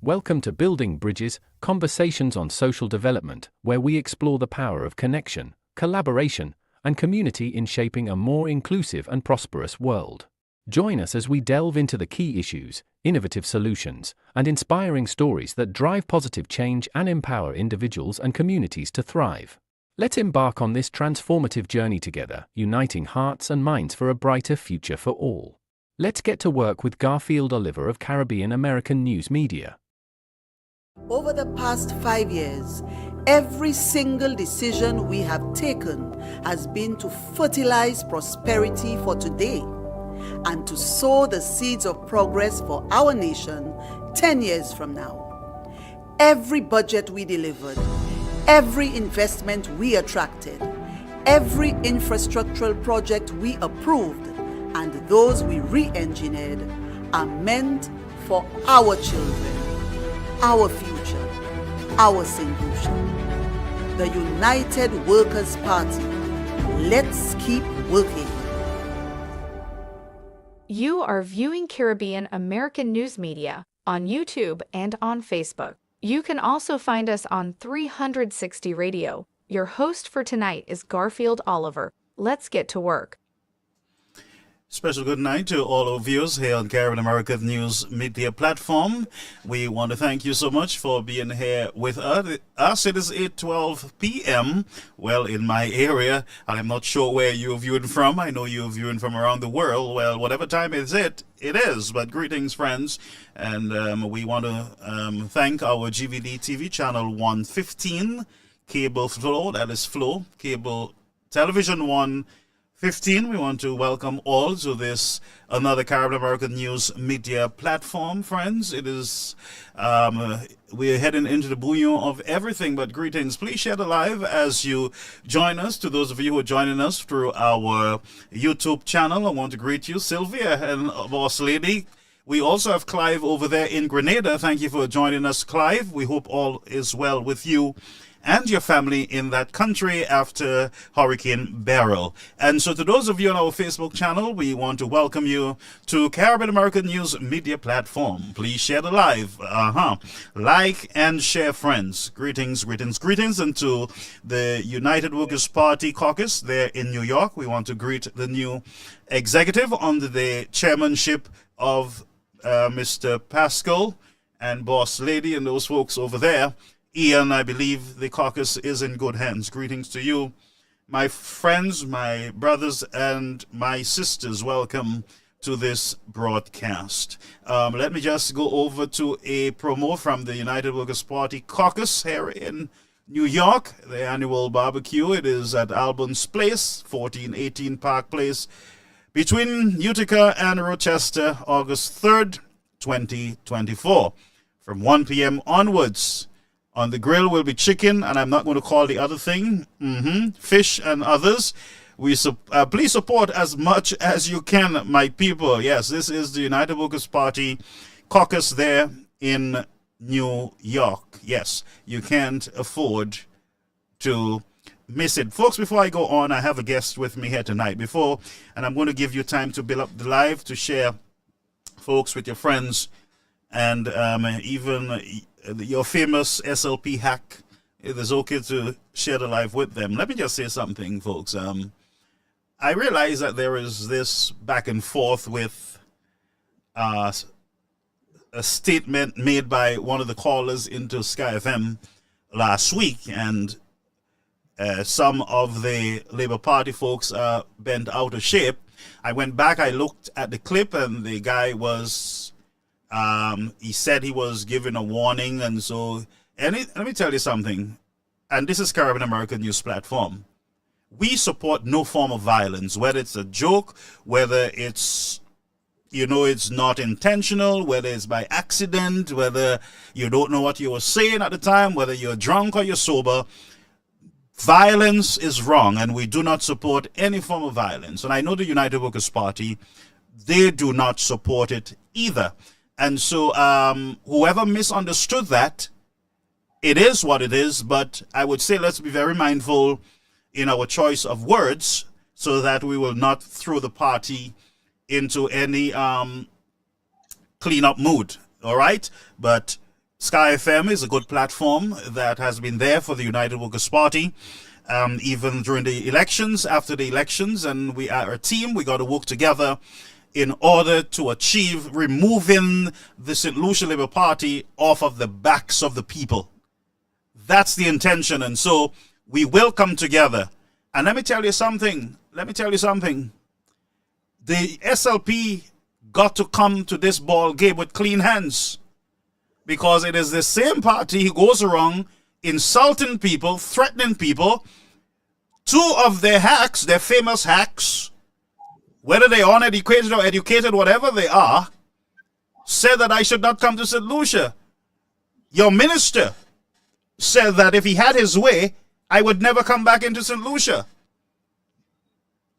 Welcome to Building Bridges, Conversations on Social Development, where we explore the power of connection, collaboration, and community in shaping a more inclusive and prosperous world. Join us as we delve into the key issues, innovative solutions, and inspiring stories that drive positive change and empower individuals and communities to thrive. Let's embark on this transformative journey together, uniting hearts and minds for a brighter future for all. Let's get to work with Garfield Oliver of Caribbean American News Media. Over the past 5 years, every single decision we have taken has been to fertilize prosperity for today and to sow the seeds of progress for our nation 10 years from now. Every budget we delivered, every investment we attracted, every infrastructural project we approved, and those we re-engineered are meant for our children, our future, our St. Lucia. The United Workers' Party. Let's keep working. You are viewing Caribbean American News Media on YouTube and on Facebook. You can also find us on 360 Radio. Your host for tonight is Garfield Oliver. Let's get to work. Special good night to all our viewers here on Caribbean American News Media Platform. We want to thank you so much for being here with us. It is 8:12 p.m. Well, in my area, I'm not sure where you're viewing from. I know you're viewing from around the world. Well, whatever time it is. But greetings, friends. And we want to thank our GVD TV channel 115, Cable Flow, that is Flow, Cable Television 115. We want to welcome all to this another Caribbean American News Media Platform, friends. It is we're heading into the bouillon of everything but greetings. Please share the live as you join us. To those of you who are joining us through our YouTube channel, I want to greet you, Sylvia and Boss Lady. We also have Clive over there in Grenada. Thank you for joining us, Clive. We hope all is well with you and your family in that country after Hurricane Beryl. And so to those of you on our Facebook channel, we want to welcome you to Caribbean American News Media Platform. Please share the live. Like and share, friends. Greetings. And to the United Workers' Party caucus there in New York, we want to greet the new executive under the chairmanship of Mr. Pascal and Boss Lady and those folks over there. Ian, I believe the caucus is in good hands. Greetings to you, my friends, my brothers, and my sisters. Welcome to this broadcast. Let me just go over to a promo from the United Workers' Party caucus here in New York, the annual barbecue. It is at Albans Place, 1418 Park Place, between Utica and Rochester, August 3rd, 2024, from 1 p.m. onwards. On the grill will be chicken, and I'm not going to call the other thing, fish and others. Please support as much as you can, my people. Yes, this is the United Workers' Party caucus there in New York. Yes, you can't afford to miss it. Folks, before I go on, I have a guest with me here tonight. And I'm going to give you time to build up the live, to share, folks, with your friends, and even your famous SLP hack. It is okay to share the live with them. Let me just say something, folks. I realize that there is this back and forth with a statement made by one of the callers into Sky FM last week, and some of the Labour Party folks are bent out of shape. I went back, I looked at the clip, and the guy was he said he was given a warning, and so, let me tell you something, and this is Caribbean American News Platform. We support no form of violence, whether it's a joke, whether it's, it's not intentional, whether it's by accident, whether you don't know what you were saying at the time, whether you're drunk or you're sober. Violence is wrong, and we do not support any form of violence. And I know the United Workers' Party, they do not support it either. And so whoever misunderstood that, it is what it is, but I would say let's be very mindful in our choice of words so that we will not throw the party into any cleanup mood, all right? But Sky FM is a good platform that has been there for the United Workers' Party, even during the elections, after the elections, and we are a team. We got to work together in order to achieve removing the St. Lucia Labour Party off of the backs of the people. That's the intention, and so we will come together. And let me tell you something. The SLP got to come to this ball game with clean hands, because it is the same party who goes around insulting people, threatening people. Two of their hacks, their famous hacks, whether they're uneducated or educated, whatever they are, said that I should not come to St. Lucia. Your minister said that if he had his way, I would never come back into St. Lucia.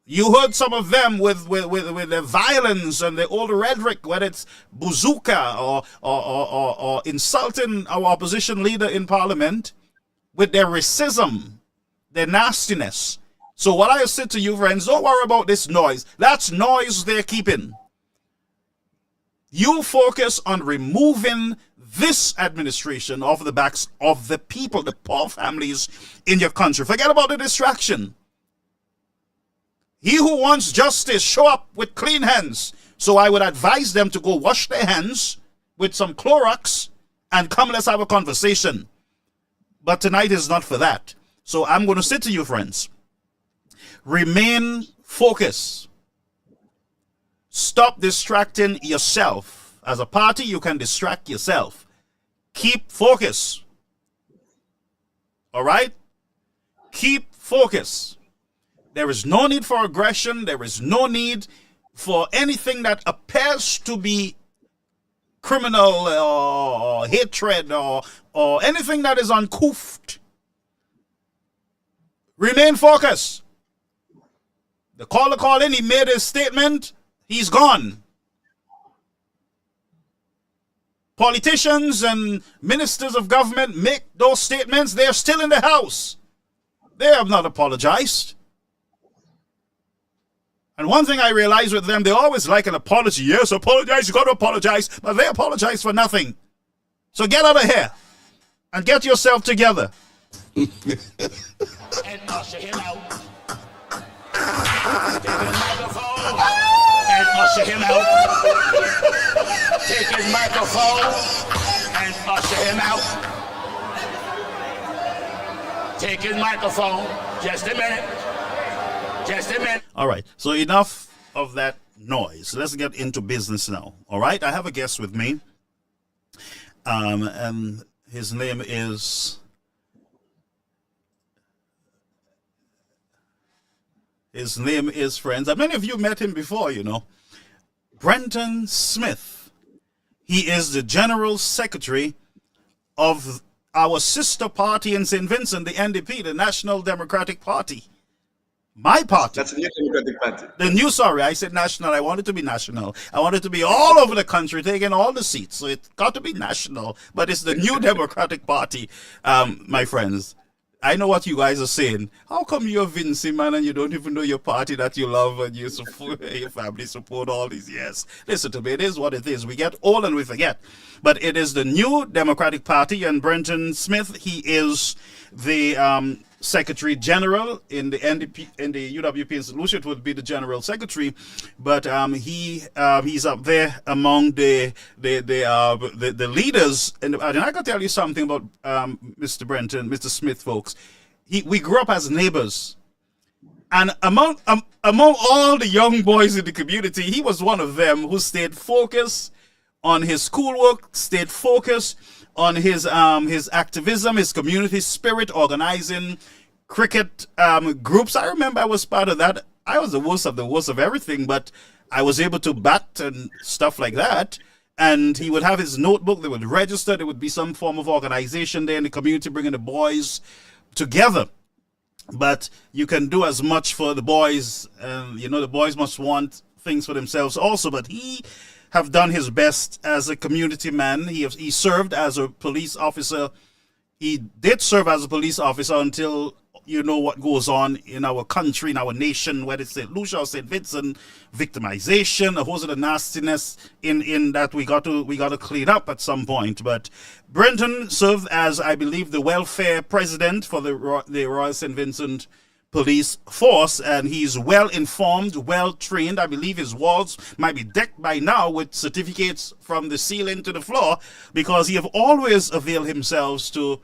You heard some of them with the violence and the old rhetoric, whether it's bazooka or insulting our opposition leader in parliament, with their racism, their nastiness. So what I said to you, friends, don't worry about this noise. That's noise they're keeping. You focus on removing this administration off the backs of the people, the poor families in your country. Forget about the distraction. He who wants justice, show up with clean hands. So I would advise them to go wash their hands with some Clorox and come, let's have a conversation. But tonight is not for that. So I'm going to say to you, friends, remain focused. Stop distracting yourself. As a party, you can distract yourself. Keep focus. All right? Keep focus. There is no need for aggression. There is no need for anything that appears to be criminal or hatred or anything that is uncouth. Remain focused. The caller called in, he made his statement, he's gone. Politicians and ministers of government make those statements, they're still in the house. They have not apologized. And one thing I realize with them, they always like an apology. Yes, apologize, you got to apologize, but they apologize for nothing. So get out of here and get yourself together. And usher him out. Take his microphone and usher him out. Take his microphone and usher him out. Take his microphone. Just a minute. Just a minute. All right. So enough of that noise. Let's get into business now. All right. I have a guest with me. And his name is friends. And many of you met him before, you know. Brenton Smith. He is the General Secretary of our sister party in St. Vincent, the NDP, the National Democratic Party. My party. That's the new Democratic Party. I said national. I want it to be national. I want it to be all over the country, taking all the seats. So it's got to be national. But it's the new Democratic Party, my friends. I know what you guys are saying. How come you're Vincent, man, and you don't even know your party that you love and you support, your family support all these years? Listen to me, it is what it is. We get old and we forget. But it is the new Democratic Party, and Brenton Smith, he is the Secretary General in the NDP, in the UWP in St. Lucia. It would be the General Secretary, but he's up there among the leaders. And I can tell you something about Mr. Brenton, Mr. Smith, folks. We grew up as neighbors, and among all the young boys in the community, he was one of them who stayed focused on his schoolwork, stayed focused on his activism, his community spirit, organizing cricket groups. I remember I was part of that. I was the worst of everything, but I was able to bat and stuff like that. And he would have his notebook, they would register, there would be some form of organization there in the community bringing the boys together. But you can do as much for the boys, and the boys must want things for themselves also. But he have done his best as a community man. He served as a police officer. He did serve as a police officer until what goes on in our country, in our nation, whether it's St. Lucia or St. Vincent, victimization, a whole lot of nastiness in that we got to clean up at some point. But Brenton served as, I believe, the welfare president for the Royal St. Vincent Police Force, and he's well informed, well trained. I believe his walls might be decked by now with certificates from the ceiling to the floor, because he have always availed himself to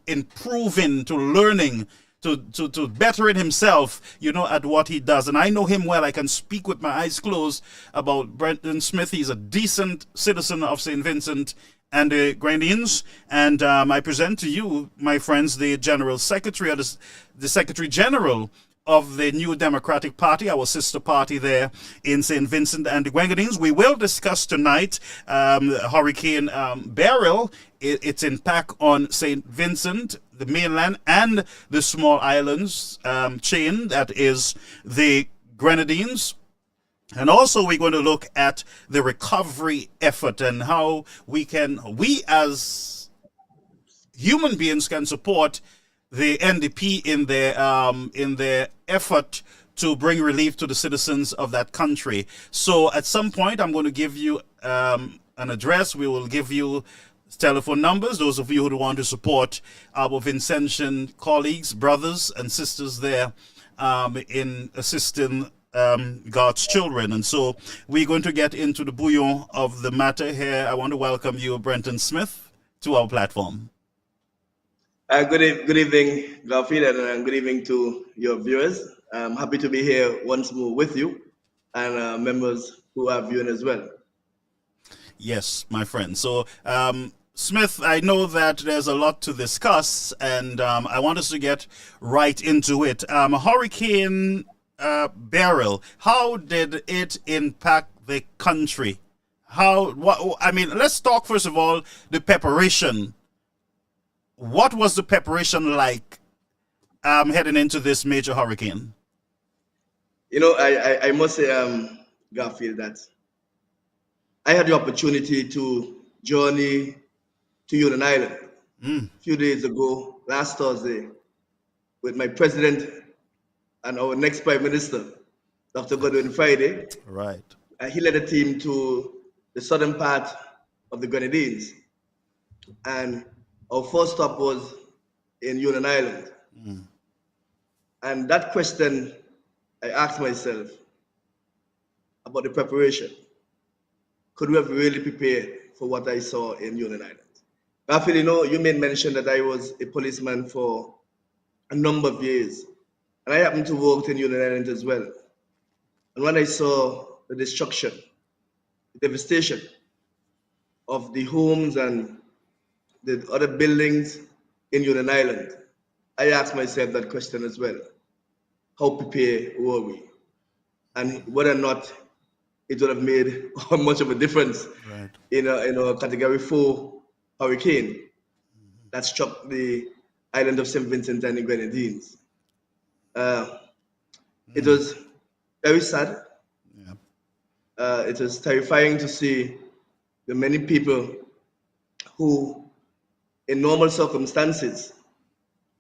improving, to learning, to bettering himself, at what he does. And I know him well. I can speak with my eyes closed about Brenton Smith. He's a decent citizen of St. Vincent and the Grenadines. And I present to you, my friends, the General Secretary, or the Secretary General of the New Democratic Party, our sister party there in St. Vincent and the Grenadines. We will discuss tonight Hurricane Beryl, its impact on St. Vincent, the mainland, and the small islands chain that is the Grenadines. And also we're going to look at the recovery effort and how we as human beings can support the NDP in their effort to bring relief to the citizens of that country. So at some point I'm going to give you an address. We will give you telephone numbers, those of you who want to support our Vincentian colleagues, brothers and sisters there in assisting God's children. And so we're going to get into the bouillon of the matter here. I want to welcome you, Brenton Smith, to our platform. Good evening, Garfield, and good evening to your viewers. I'm happy to be here once more with you and members who are viewing as well. Yes, my friend. So, Smith, I know that there's a lot to discuss, and I want us to get right into it. Hurricane Beryl, how did it impact the country? Let's talk first of all the preparation. What was the preparation like heading into this major hurricane? I must say, Garfield, that I had the opportunity to journey to Union Island a few days ago, last Thursday, with my president and our next Prime Minister, Dr. Godwin Friday. Right. He led a team to the southern part of the Grenadines. And our first stop was in Union Island. And that question I asked myself about the preparation. Could we have really prepared for what I saw in Union Island? Raphael, you made mention that I was a policeman for a number of years. And I happened to work in Union Island as well. And when I saw the destruction, the devastation of the homes and the other buildings in Union Island, I asked myself that question as well. How prepared were we? And whether or not it would have made much of a difference in a Category 4 hurricane that struck the island of St. Vincent and the Grenadines. It was very sad. It was terrifying to see the many people who, in normal circumstances,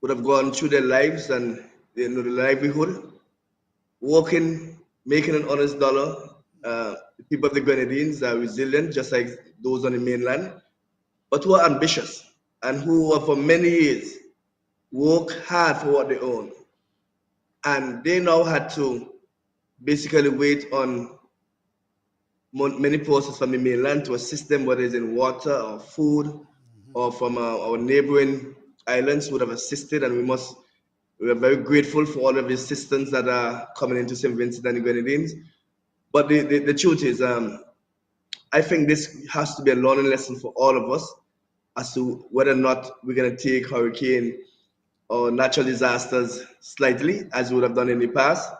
would have gone through their lives and their livelihood, working, making an honest dollar. The people of the Grenadines are resilient, just like those on the mainland, but who are ambitious and who have for many years worked hard for what they own. And they now had to basically wait on many forces from the mainland to assist them, whether it's in water or food, or from our neighboring islands would have assisted. And we are very grateful for all of the assistance that are coming into St. Vincent and the Grenadines. But the truth is, I think this has to be a learning lesson for all of us as to whether or not we're going to take hurricane or natural disasters slightly, as we would have done in the past.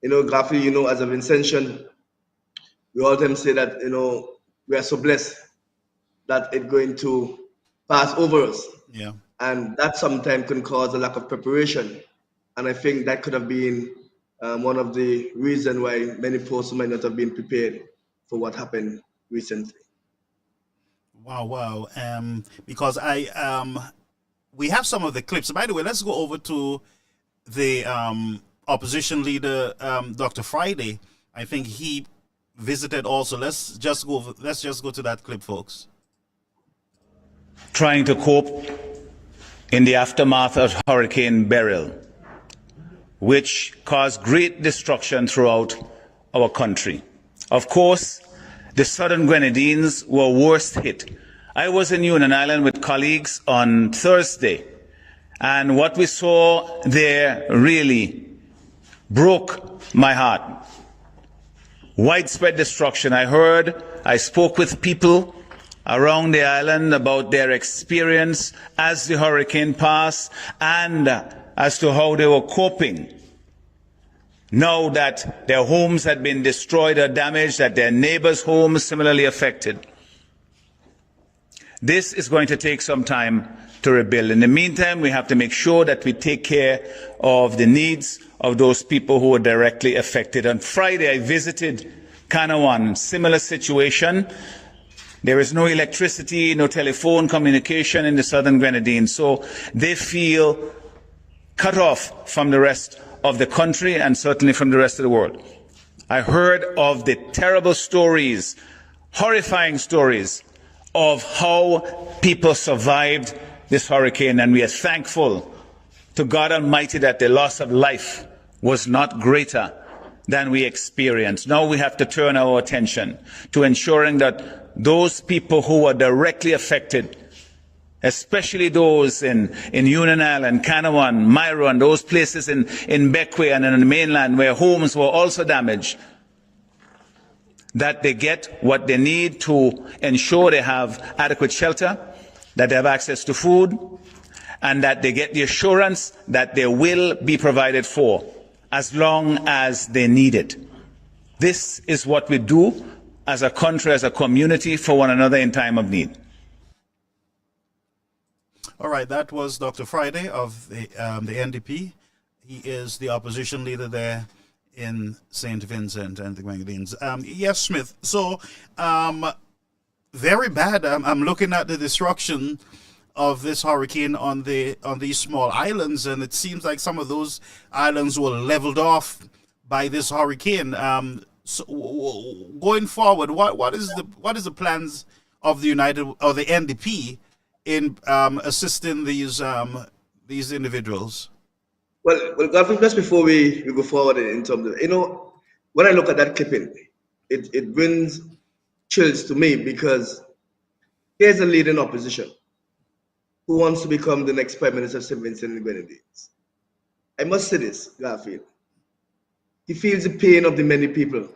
Graphically, as a Vincentian, we all time say that, we are so blessed that it's going to pass over us. Yeah. And that sometimes can cause a lack of preparation. And I think that could have been one of the reasons why many persons might not have been prepared for what happened recently. Wow. Because we have some of the clips. By the way, let's go over to the opposition leader, Dr. Friday. I think he visited also. Let's just go to that clip, folks. Trying to cope in the aftermath of Hurricane Beryl, which caused great destruction throughout our country. Of course, the southern Grenadines were worst hit. I was in Union Island with colleagues on Thursday, and what we saw there really broke my heart. Widespread destruction. I spoke with people around the island about their experience as the hurricane passed and as to how they were coping now that their homes had been destroyed or damaged, that their neighbors' homes similarly affected. This is going to take some time to rebuild. In the meantime, we have to make sure that we take care of the needs of those people who are directly affected. On Friday, I visited Kanawan, similar situation. There is no electricity, no telephone communication in the southern Grenadines, so they feel cut off from the rest of the country and certainly from the rest of the world. I heard of the terrible stories, horrifying stories of how people survived this hurricane, and we are thankful to God Almighty that the loss of life was not greater than we experienced. Now we have to turn our attention to ensuring that those people who are directly affected, especially those in Union Island, Kanawan, Myro, and those places in Bequia and in the mainland where homes were also damaged, that they get what they need to ensure they have adequate shelter, that they have access to food, and that they get the assurance that they will be provided for as long as they need it. This is what we do as a country, as a community, for one another in time of need. All right, that was Dr. Friday of the NDP. He is the opposition leader there in St. Vincent and the Grenadines. Yes, Smith. So, very bad. I'm looking at the destruction of this hurricane on these small islands, and it seems like some of those islands were leveled off by this hurricane. So, going forward, what is the plans of the NDP in assisting these individuals? Well, Garfield, just before we go forward in terms of, when I look at that clipping, it brings chills to me, because here's a leading opposition who wants to become the next Prime Minister of St. Vincent and the Grenadines. I must say this, Garfield. He feels the pain of the many people,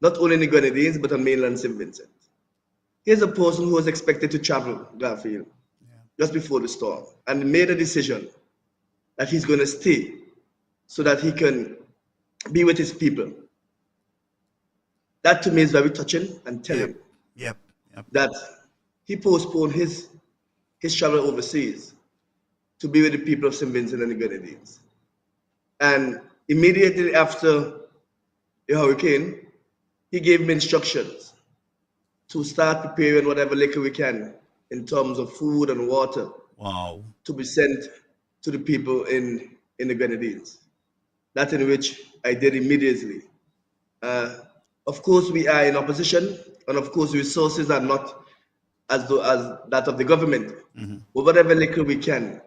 not only in the Grenadines, but on mainland St. Vincent. Here's a person who was expected to travel, Garfield, just before the storm, and made a decision that he's going to stay so that he can be with his people. That to me is very touching and telling. Yep. That he postponed his travel overseas to be with the people of St. Vincent and the Grenadines. And immediately after the hurricane, he gave me instructions to start preparing whatever liquor we can in terms of food and water. Wow. To be sent to the people in the Grenadines. That in which I did immediately. Of course, we are in opposition, and of course, resources are not as that of the government. Mm-hmm. But whatever little we can,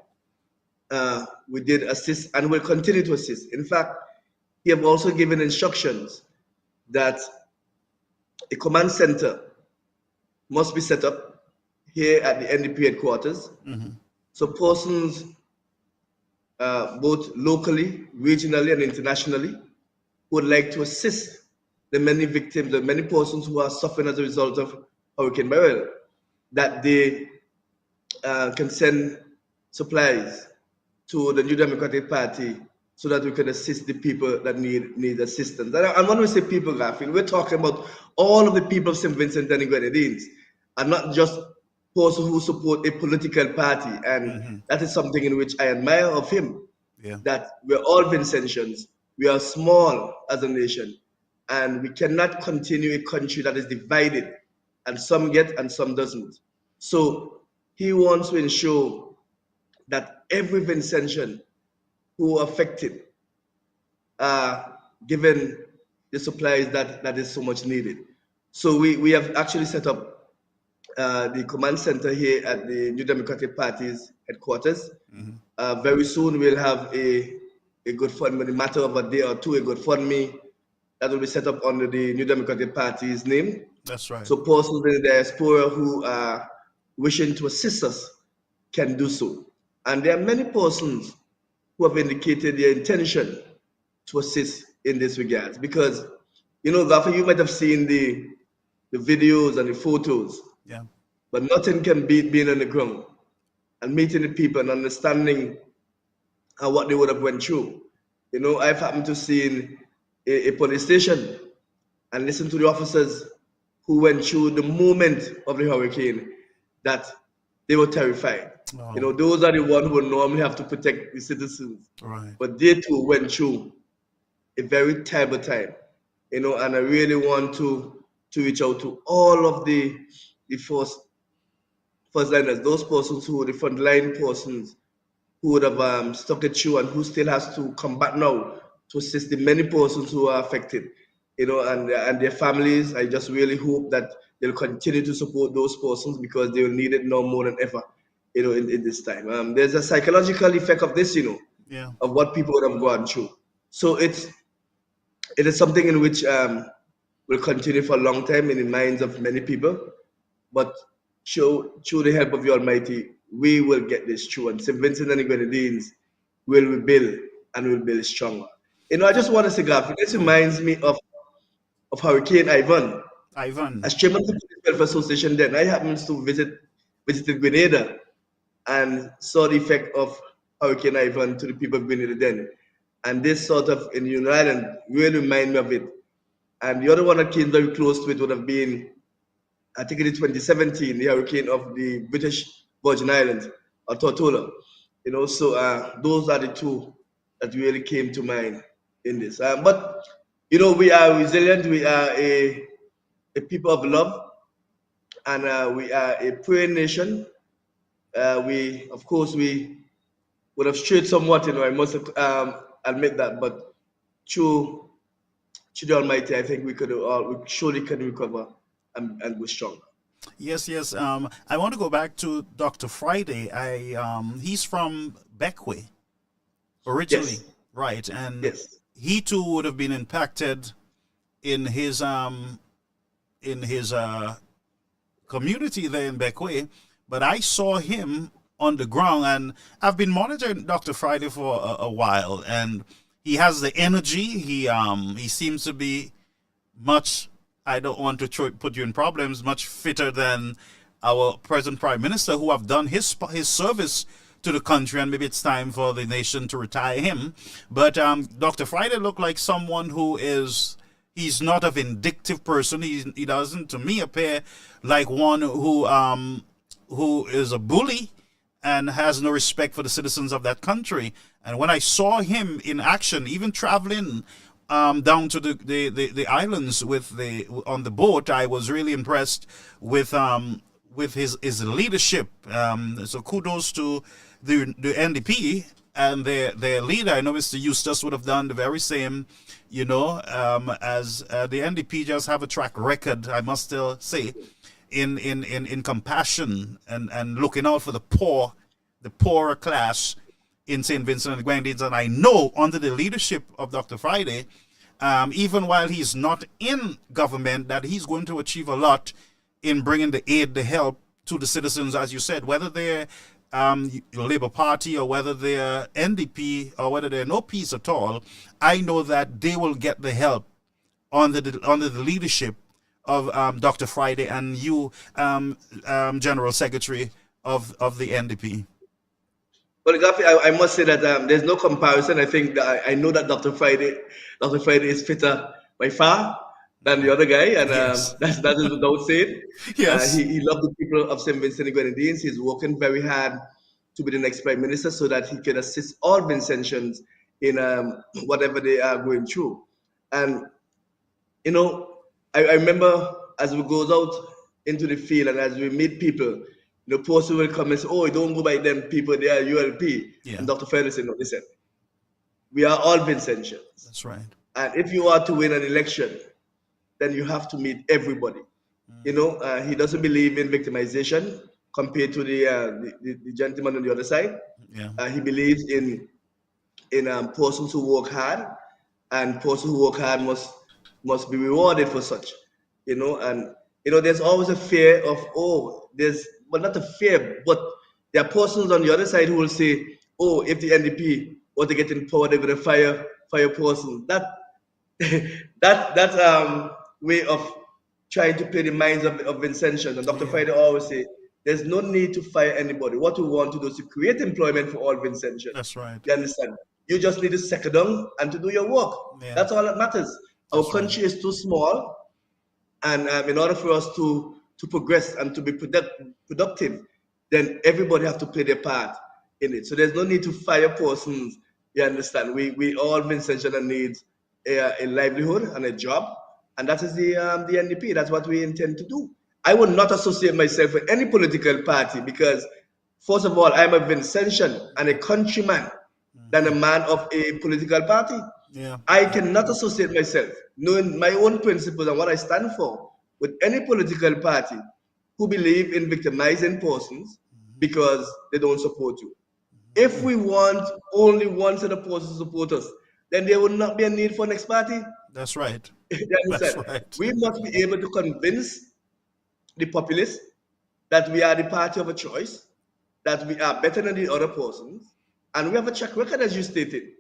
we did assist and will continue to assist. In fact, we have also given instructions that a command center must be set up here at the NDP headquarters. Mm-hmm. So persons, both locally, regionally, and internationally, who would like to assist the many victims, the many persons who are suffering as a result of Hurricane Beryl, that they can send supplies to the New Democratic Party so that we can assist the people that need assistance. And when we say people, Garfield, we're talking about all of the people of St. Vincent and the Grenadines, and not just persons who support a political party. And that is something in which I admire of him, that we're all Vincentians. We are small as a nation, and we cannot continue a country that is divided, and some get and some doesn't. So he wants to ensure that every Vincentian who are affected are given the supplies that is so much needed. So we have actually set up the command center here at the New Democratic Party's headquarters. Very soon we'll have a GoFundMe, in a matter of a day or two, a GoFundMe that will be set up under the New Democratic Party's name. That's right. So persons in the diaspora who are wishing to assist us can do so. And there are many persons who have indicated their intention to assist in this regard. Because, you know, Rafa, you might have seen the videos and the photos, Yeah. but nothing can beat being on the ground and meeting the people and understanding what they would have went through. You know, I've happened to see in a police station and listen to the officers who went through the moment of the hurricane that they were terrified. Oh. You know, those are the ones who would normally have to protect the citizens. Right. But they too went through a very terrible time. You know, and I really want to reach out to all of the first liners, those persons who were the frontline persons who would have stuck it through and who still has to come back now to assist the many persons who are affected, you know, and their families. I just really hope that they'll continue to support those persons because they will need it now more than ever, you know, in this time. There's a psychological effect of this, you know, Yeah. of what people would have gone through. So it is something in which will continue for a long time in the minds of many people, but through the help of the Almighty, we will get this through, and St. Vincent and the Grenadines will rebuild and will build stronger. You know, I just want to say, Gaffy, this reminds me of Hurricane Ivan. As chairman of the Police Welfare Association then, I happened to visited Grenada and saw the effect of Hurricane Ivan to the people of Grenada then. And this sort of, in United Island, really remind me of it. And the other one that came very close to it would have been, I think in 2017, the hurricane of the British Virgin Islands, or Tortola. You know, so those are the two that really came to mind in this. But, you know, we are resilient. We are a people of love, and we are a praying nation. Of course, we would have strayed somewhat, you know, I must admit that, but through the Almighty, I think we surely can recover and go stronger. Yes. I want to go back to Dr. Friday. He's from Beckway originally, Yes. right? And Yes. he too would have been impacted in his community there in Beckway. But I saw him on the ground, and I've been monitoring Dr. Friday for a while, and he has the energy. He seems to be much, I don't want to put you in problems, much fitter than our present Prime Minister, who have done his service to the country, and maybe it's time for the nation to retire him. But Dr. Friday looked like someone he's not a vindictive person. He doesn't, to me, appear like one who is a bully and has no respect for the citizens of that country. And when I saw him in action, even traveling down to the islands on the boat, I was really impressed with his leadership. So kudos to the NDP and their leader. I know Mr. Eustace would have done the very same, you know, as the NDP just have a track record, I must still say, in compassion and looking out for the poorer class in St. Vincent and the Grenadines. And I know under the leadership of Dr. Friday, even while he's not in government, that he's going to achieve a lot in bringing the aid, the help to the citizens, as you said, whether they're Labour Party or whether they're NDP or whether they're no peace at all. I know that they will get the help under the leadership of Dr. Friday and you, General Secretary of the NDP. Well, Gaffy, I must say that there's no comparison. I think that I know that Dr. Friday is fitter by far than the other guy, and Yes. that is without saying. Yes. He loved the people of St. Vincent and Grenadines. He's working very hard to be the next Prime Minister so that he can assist all Vincentians in whatever they are going through. And, you know, I remember as we go out into the field and as we meet people, the person will come and say, oh, don't go by them people, they are ULP. Yeah. And Dr. Fairley said, no, listen, we are all Vincentians. That's right. And if you are to win an election, then you have to meet everybody. You know, he doesn't believe in victimization compared to the gentleman on the other side. Yeah. He believes in persons who work hard, and persons who work hard must be rewarded for such. You know, and you know, there's always a fear of, oh, well, not a fear, but there are persons on the other side who will say, oh, if the NDP want to get in power, they're going to fire person. That way of trying to play the minds of Vincentians. And Dr. Friday always say, there's no need to fire anybody. What we want to do is to create employment for all Vincentians. That's right. You understand? You just need to settle down and to do your work. Yeah. That's all that matters. Our country is too small, and in order for us to progress and to be productive, then everybody have to play their part in it. So there's no need to fire persons. You understand? We all Vincentians need a livelihood and a job, and that is the NDP. That's what we intend to do. I would not associate myself with any political party because, first of all, I'm a Vincentian and a countryman than a man of a political party. Yeah. I cannot associate myself, knowing my own principles and what I stand for, with any political party who believe in victimizing persons because they don't support you. If we want only one set of persons to support us, then there will not be a need for next party. That's right. That's right. We must be able to convince the populace that we are the party of a choice, that we are better than the other persons, and we have a track record, as you stated,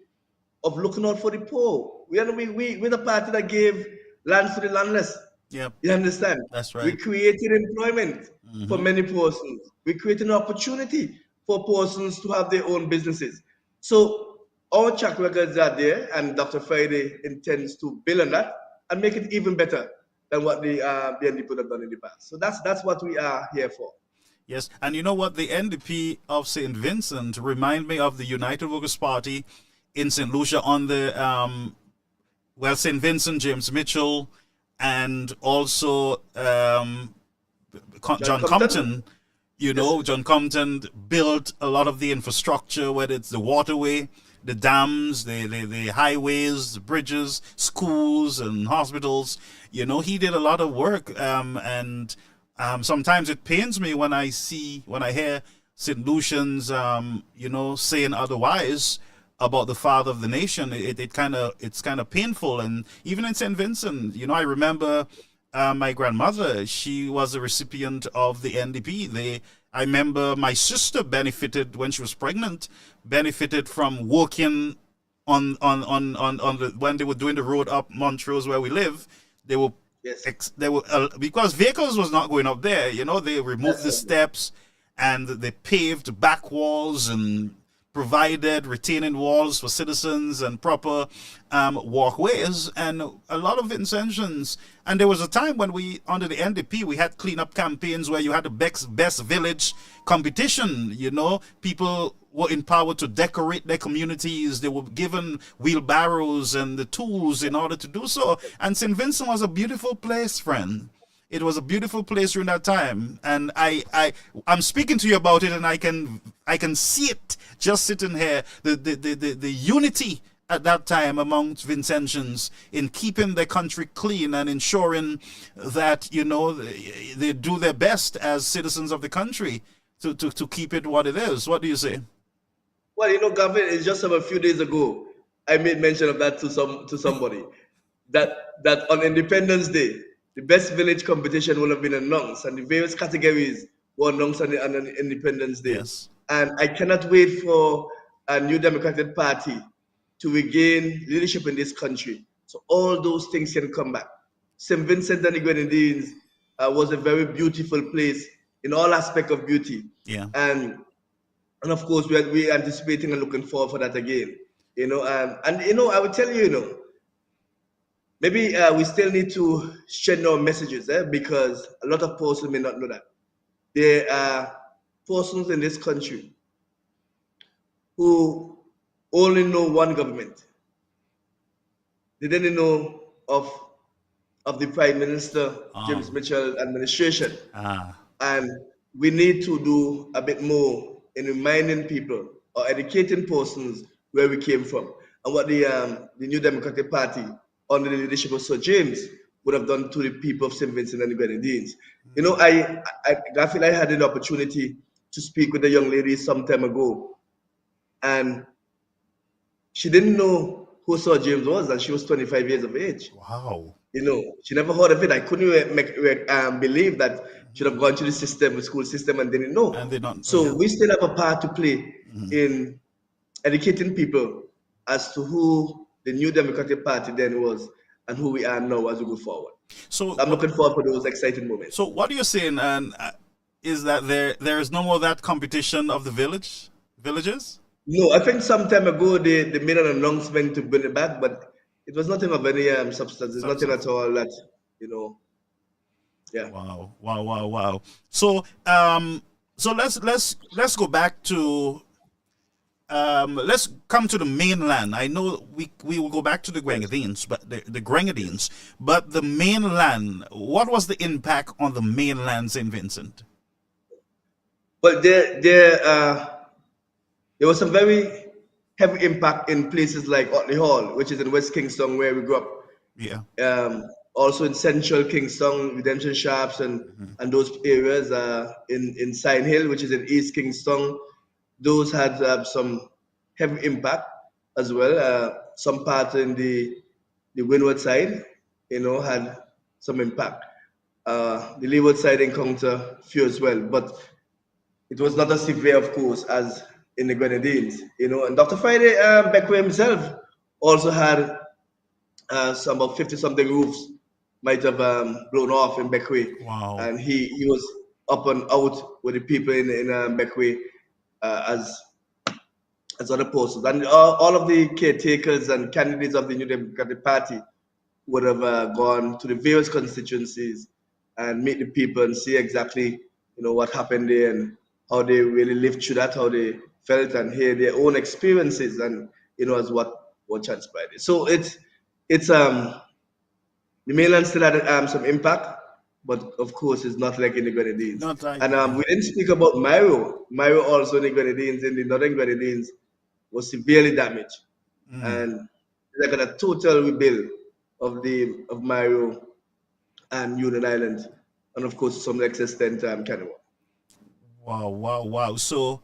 of looking out for the poor. We're the party that gave lands to the landless. Yep. You understand? That's right. We created employment for many persons. We created an opportunity for persons to have their own businesses. So our track records are there, and Dr. Friday intends to build on that and make it even better than what the NDP have done in the past. So that's what we are here for. Yes, and you know what? The NDP of St. Vincent remind me of the United Workers' Party in St. Lucia on the, St. Vincent, James Mitchell, and also John Compton. You know, John Compton built a lot of the infrastructure, whether it's the waterway, the dams, the highways, the bridges, schools and hospitals. You know, he did a lot of work, and sometimes it pains me when I hear St. Lucians, you know, saying otherwise about the father of the nation. It's kind of painful. And even in St. Vincent, you know, I remember my grandmother, she was a recipient of the NDP. I remember my sister benefited when she was pregnant, benefited from working on the, when they were doing the road up Montrose where we live. They were, because vehicles was not going up there, you know, they removed the steps and they paved back walls and provided retaining walls for citizens and proper walkways, and a lot of Vincentians. And there was a time when we, under the NDP, we had cleanup campaigns where you had the best village competition. You know, people were empowered to decorate their communities. They were given wheelbarrows and the tools in order to do so. And St. Vincent was a beautiful place, friend. It was a beautiful place during that time, and I'm speaking to you about it, and I can see it just sitting here. The unity at that time amongst Vincentians in keeping their country clean and ensuring that, you know, they do their best as citizens of the country to keep it what it is. What do you say? Well, you know, Gavin, it's just a few days ago I made mention of that to somebody that on Independence Day, the best village competition will have been announced, and the various categories were announced on Independence Day. Yes. And I cannot wait for a new Democratic Party to regain leadership in this country, so all those things can come back. St. Vincent and the Grenadines was a very beautiful place in all aspects of beauty. Yeah. And of course, we're anticipating and looking forward for that again. You know, and you know, I will tell you, you know, maybe we still need to share our messages, because a lot of persons may not know that. There are persons in this country who only know one government. They didn't know of the Prime Minister, James Mitchell administration. And we need to do a bit more in reminding people or educating persons where we came from and what the New Democratic Party under the leadership of Sir James would have done to the people of St. Vincent and the Grenadines. You know, I feel I had an opportunity to speak with a young lady some time ago, and she didn't know who Sir James was, and she was 25 years of age. Wow. You know, she never heard of it. I couldn't believe that she'd have gone to the system, the school system, and didn't know. And they don't. So we still have a part to play in educating people as to who the New Democratic Party then was and who we are now as we go forward. So I'm looking forward for those exciting moments. So what you're saying is that there is no more that competition of the villages? No, I think some time ago they made an announcement to bring it back, but it was nothing of any substance. It's nothing at all that, you know. Yeah. Wow. So let's go back to let's come to the mainland. I know we will go back to the Grenadines, but the Grenadines, but the mainland. What was the impact on the mainland, St. Vincent? Well, there was some very heavy impact in places like Otley Hall, which is in West Kingston, where we grew up. Yeah. Also in Central Kingston, Redemption Shops, and those areas. In Sign Hill, which is in East Kingston, those had some heavy impact as well. Some parts in the windward side, you know, had some impact. The leeward side encountered few as well, but it was not as severe, of course, as in the Grenadines, you know. And Dr. Friday Beckway himself also had some about 50-something roofs might have blown off in Beckway. Wow. And he was up and out with the people in Beckway as other persons. And all of the caretakers and candidates of the New Democratic Party would have gone to the various constituencies and meet the people and see exactly, you know, what happened there and how they really lived through that, how they felt, and hear their own experiences, and, you know, as what transpired. So it's the mainland still had some impact, but of course it's not like in the Grenadines. Not like, and we didn't speak about Mairo. Mairo also in the Grenadines, in the northern Grenadines, was severely damaged, and like a total rebuild of Mairo and Union Island, and of course to some extent Canada. Wow. So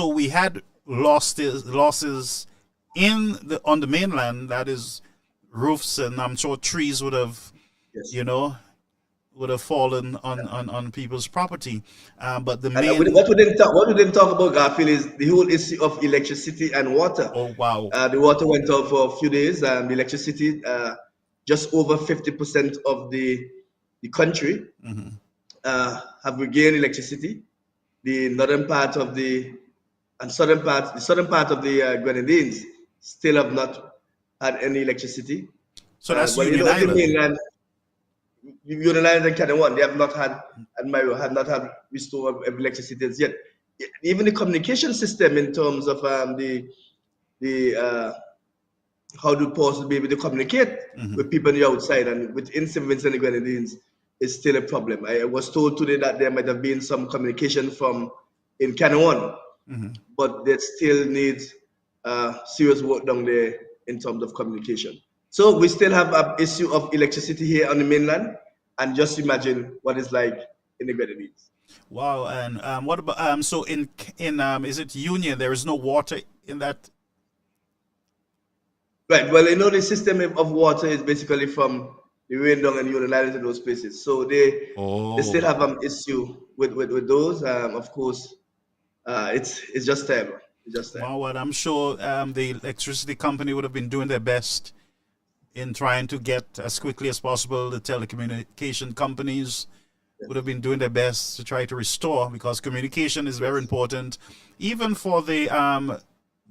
we had losses on the mainland, that is roofs, and I'm sure trees would have, Yes. you know, would have fallen on people's property. But the main... What we didn't talk about, Garfield, is the whole issue of electricity and water. Oh, wow. The water went out for a few days, and the electricity, just over 50% of the country have regained electricity. The northern part of the southern part of the Grenadines still have not had any electricity. So that's Union Island. The mainland, Union Island and Canada, they have not had, and Mario have not had restore of electricity as yet. Even the communication system, in terms of how do persons be able to communicate with people on the outside and within St. Vincent and the Grenadines, is still a problem. I was told today that there might have been some communication in Canada, but that still needs serious work down there in terms of communication. So we still have an issue of electricity here on the mainland, and just imagine what it's like in the Grenadines. Wow. And what about so in is it Union? There is no water in that. Right. Well, you know, the system of water is basically from the rain down and Union Island to those places. So they still have an issue with those. Of course, it's just terrible. It's just terrible. Wow. And I'm sure the electricity company would have been doing their best in trying to get as quickly as possible. The telecommunication companies would have been doing their best to try to restore, because communication is very important, even for the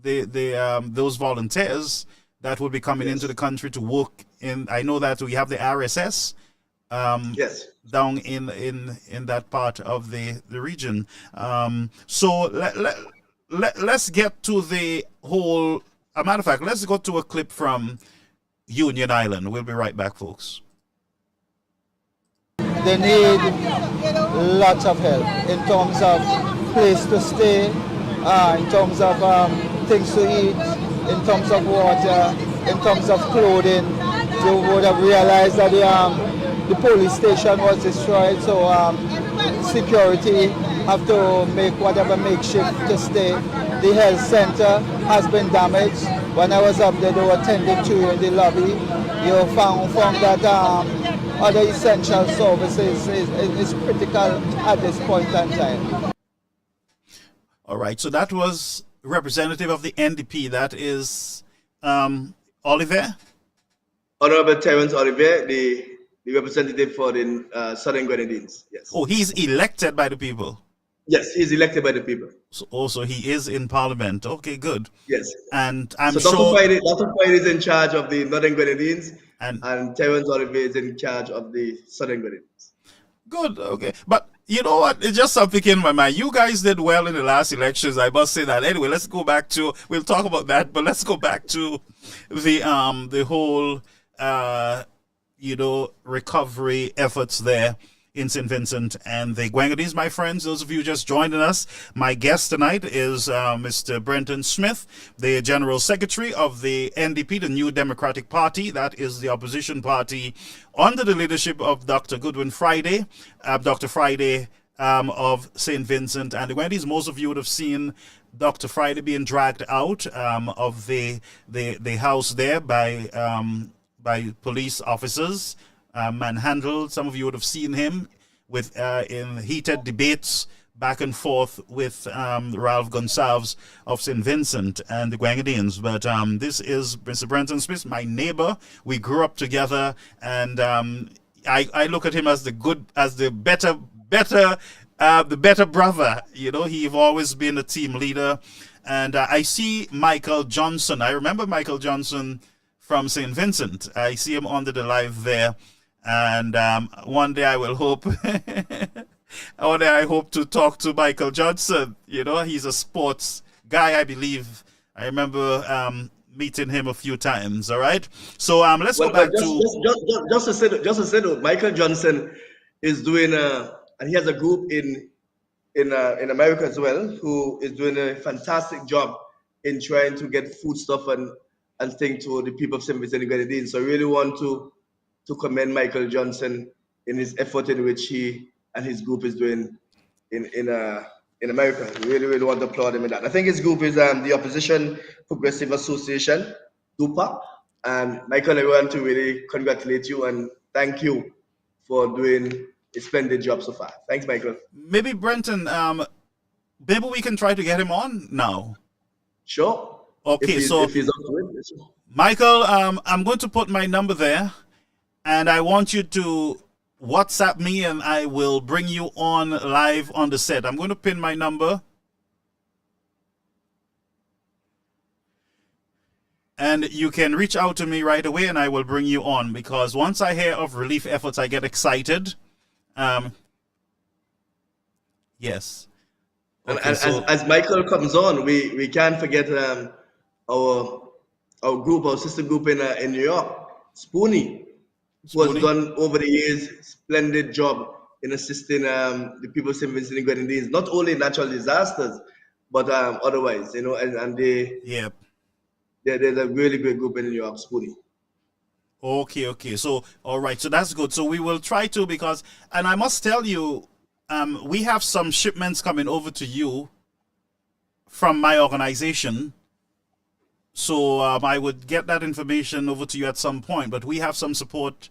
those volunteers that would be coming into the country to work in. I know that we have the RSS down in that part of the region. So let's get to the whole. As a matter of fact, let's go to a clip from Union Island. We'll be right back, folks. they need lots of help in terms of place to stay, in terms of things to eat, in terms of water, in terms of clothing. You would have realized that the police station was destroyed, so security have to make whatever makeshift to stay. The health center has been damaged. When I was up there, they were tending to you in the lobby. You found that other essential services is critical at this point in time. All right, so that was representative of the NDP. That is Oliver? Honorable Terence Oliver, the representative for the Southern Grenadines. Yes. Oh, he's elected by the people. Yes, he's elected by the people. So also, he is in Parliament. Okay, good. Yes. And I'm so sure Dr. Friday is in charge of the Northern Grenadines, and Terence Oliver is in charge of the Southern Grenadines. Good. Okay, but you know what? It's just something in my mind. You guys did well in the last elections. I must say that. Anyway, let's go back to. We'll talk about that, but let's go back to the whole recovery efforts there in St. Vincent and the Grenadines, my friends. Those of you just joining us, my guest tonight is Mr. Brenton Smith, the General Secretary of the NDP, the New Democratic Party. That is the opposition party under the leadership of Dr. Goodwin Friday, Dr. Friday of St. Vincent and the Grenadines. Most of you would have seen Dr. Friday being dragged out of the house there by police officers. Manhandled. Some of you would have seen him with in heated debates back and forth with Ralph Gonsalves of St. Vincent and the Grenadines. But this is Mr. Brenton Smith, my neighbor. We grew up together, and I look at him as the better brother. You know, he's always been a team leader. And I see Michael Johnson. I remember Michael Johnson from St. Vincent. I see him under the live there. And one day I will hope, one day I hope to talk to Michael Johnson. You know, he's a sports guy, I believe. I remember meeting him a few times. All right. So let's go back to just to say though, Michael Johnson is doing and he has a group in America as well who is doing a fantastic job in trying to get food stuff and things to the people of St. Vincent and Grenadines. So I really want to commend Michael Johnson in his effort in which he and his group is doing in America. We really want to applaud him in that. I think his group is the Opposition Progressive Association, DUPA. And Michael, I want to really congratulate you and thank you for doing a splendid job so far. Thanks, Michael. Maybe Brenton, maybe we can try to get him on now. Sure. Okay, if he's up to it. Sure. Michael, I'm going to put my number there. And I want you to WhatsApp me and I will bring you on live on the set. I'm going to pin my number. And you can reach out to me right away and I will bring you on. Because once I hear of relief efforts, I get excited. Yes. Okay, and as Michael comes on, we can't forget our group, our sister group in New York, Spoonie. Who has done over the years splendid job in assisting the people of St. Vincent and Grenadines, not only in natural disasters, but otherwise, you know, and they're a really great group in New York, Spoonie. Okay. So, all right. So that's good. So we will try to, because, and I must tell you, we have some shipments coming over to you from my organization. So I would get that information over to you at some point, but we have some support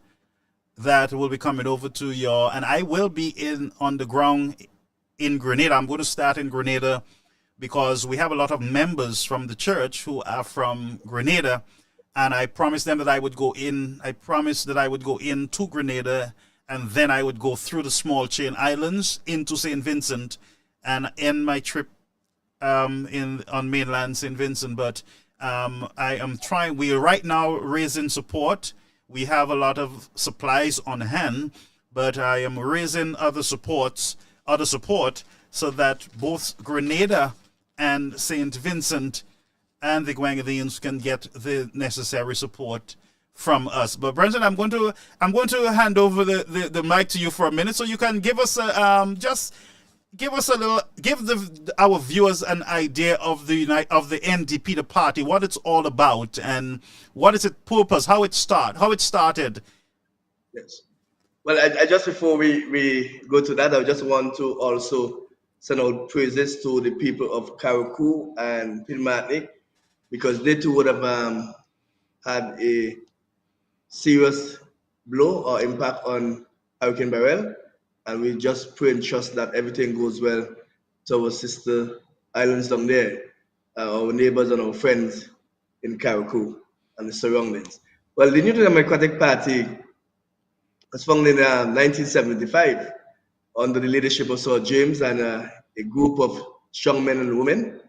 that will be coming over to your, and I will be on the ground in Grenada. I'm going to start in Grenada because we have a lot of members from the church who are from Grenada, and I promised them that I would go in. I promised that I would go into Grenada, and then I would go through the small chain islands into St. Vincent and end my trip on mainland St. Vincent. But I am trying. We are right now raising support. We have a lot of supplies on hand, but I am raising other support so that both Grenada and St. Vincent and the Grenadines can get the necessary support from us. But Brenton, I'm going to hand over the mic to you for a minute, so you can give us our viewers an idea of the NDP, the party, what it's all about, and what is its purpose, how it started. Yes. Well, I just before we go to that, I just want to also send out praises to the people of Karakou and Pilmatnik, because they too would have had a serious blow or impact on Hurricane Beryl, and we just pray and trust that everything goes well to our sister islands down there, our neighbors and our friends in Karakou and the surroundings. Well, the New Democratic Party was founded in 1975 under the leadership of Sir James and a group of strong men and women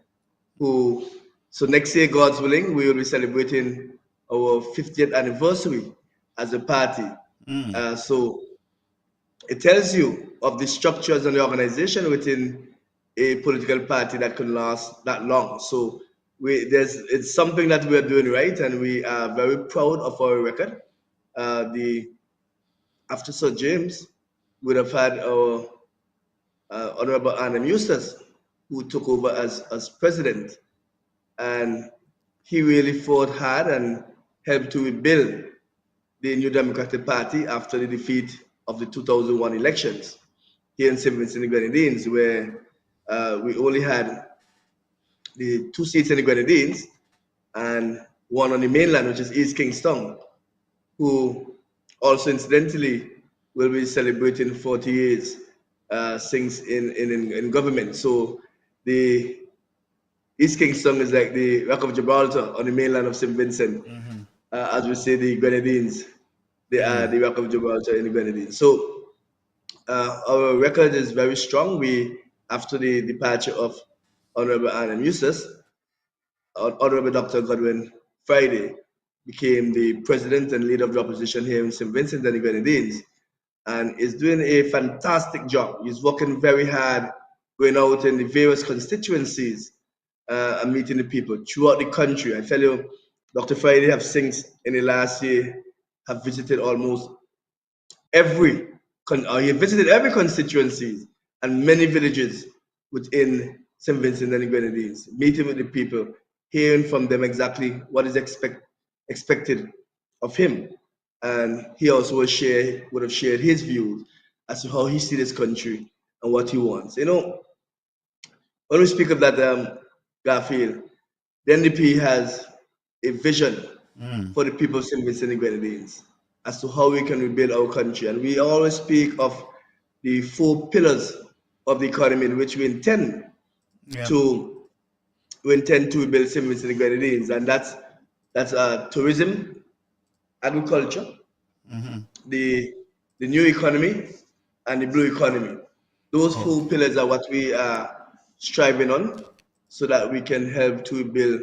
who, so next year, God's willing, we will be celebrating our 50th anniversary as a party. So it tells you of the structures and the organization within a political party that can last that long. So it's something that we are doing right, and we are very proud of our record. After Sir James, we'd have had our Honorable Anna Eustace, who took over as president, and he really fought hard and helped to rebuild the New Democratic Party after the defeat of the 2001 elections here in St. Vincent and the Grenadines, where we only had the 2 seats in the Grenadines and one on the mainland, which is East Kingston, who also incidentally will be celebrating 40 years since in government. So the East Kingston is like the Rock of Gibraltar on the mainland of St. Vincent. As we say, the Grenadines, they are the Rock of Gibraltar in the Grenadines. So our record is very strong. We, after the departure of Honorable Anna Eustace, Honorable Dr. Godwin Friday became the president and leader of the opposition here in St. Vincent and the Grenadines, and is doing a fantastic job. He's working very hard, going out in the various constituencies and meeting the people throughout the country. I tell you, Dr. Friday have since in the last year have visited almost he visited every constituency and many villages within St. Vincent and the Grenadines, meeting with the people, hearing from them exactly what is expected of him. And he also would have shared his views as to how he sees this country and what he wants. You know, when we speak of that, Garfield, the NDP has a vision for the people of St. Vincent and the Grenadines as to how we can rebuild our country. And we always speak of the 4 pillars of the economy in which we intend to rebuild St. Vincent and the Grenadines, and that's tourism, agriculture, the new economy, and the blue economy. Those 4 pillars are what we are striving on, so that we can help to build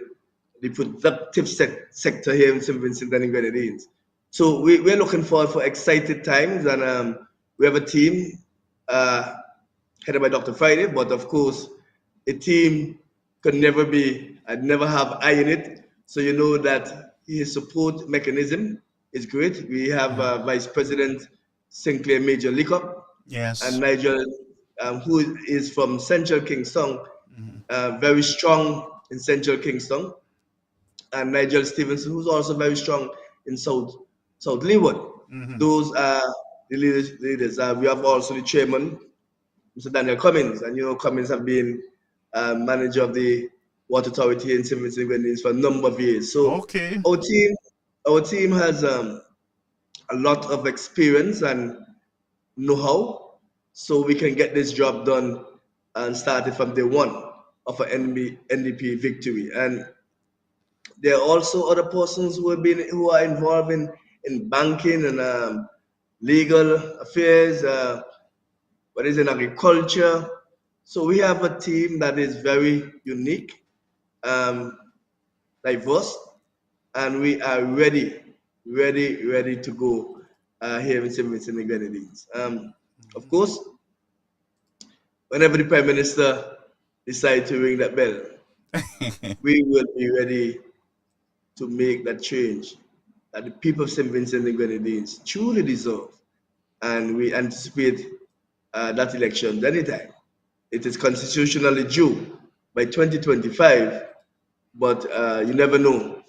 the productive sector here in St. Vincent and the Grenadines. So we're looking forward for excited times, and we have a team headed by Dr. Friday, but of course, a team could never have I in it. So you know that his support mechanism is great. We have Vice President Sinclair Major Leakup, and Nigel, who is from Central Kingston, very strong in Central Kingston, and Nigel Stevenson, who's also very strong in South Leeward. Those are the leaders. We have also the chairman, Mr. Daniel Cummins, and you know Cummins have been manager of the Water Authority in St. Vincent and Grenadines for a number of years. So our team has a lot of experience and know-how, so we can get this job done and start it from day one of an NDP victory. And there are also other persons who are involved in banking and legal affairs, in agriculture. So we have a team that is very unique, diverse, and we are ready to go here in St. Vincent and the Grenadines. Of course, whenever the Prime Minister decides to ring that bell, we will be ready to make that change that the people of St. Vincent and Grenadines truly deserve. And we anticipate that election anytime. It is constitutionally due by 2025, but you never know.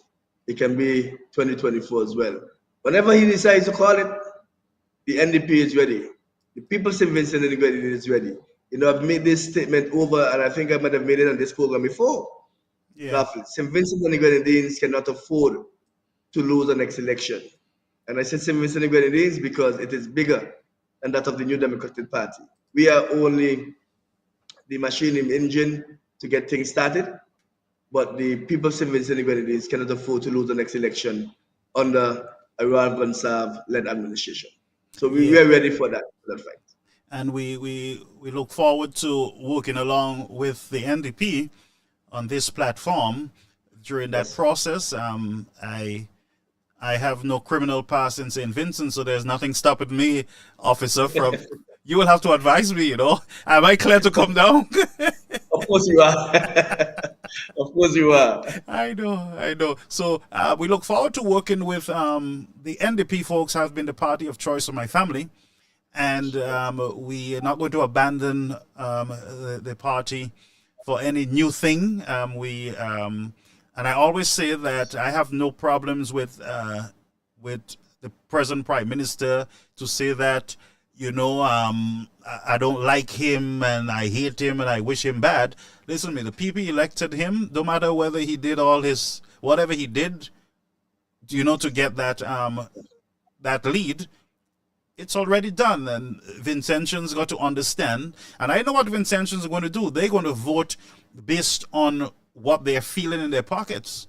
It can be 2024 as well. Whenever he decides to call it, the NDP is ready. The people of St. Vincent and the Grenadines is ready. You know, I've made this statement over, and I think I might have made it on this program before. Yeah. St. Vincent and the Grenadines cannot afford to lose the next election. And I said St. Vincent and the Grenadines because it is bigger than that of the New Democratic Party. We are only the machine and engine to get things started, but the people of St. Vincent and the Grenadines cannot afford to lose the next election under a Ralph Gonsalves-led administration. So we are ready for that fight. And we look forward to working along with the NDP on this platform during that process. I have no criminal past in St. Vincent, so there's nothing stopping me, officer, from... You will have to advise me, you know. Am I clear to come down? Of course you are. Of course you are. I know. So we look forward to working with the NDP folks. Have been the party of choice of my family. And we are not going to abandon the party for any new thing. And I always say that I have no problems with the present Prime Minister to say that, you know, I don't like him and I hate him and I wish him bad. Listen to me, the people elected him, no matter whether he did all his, whatever he did, you know, to get that that lead, it's already done. And Vincentians got to understand, and I know what Vincentians are going to do. They're going to vote based on what they're feeling in their pockets.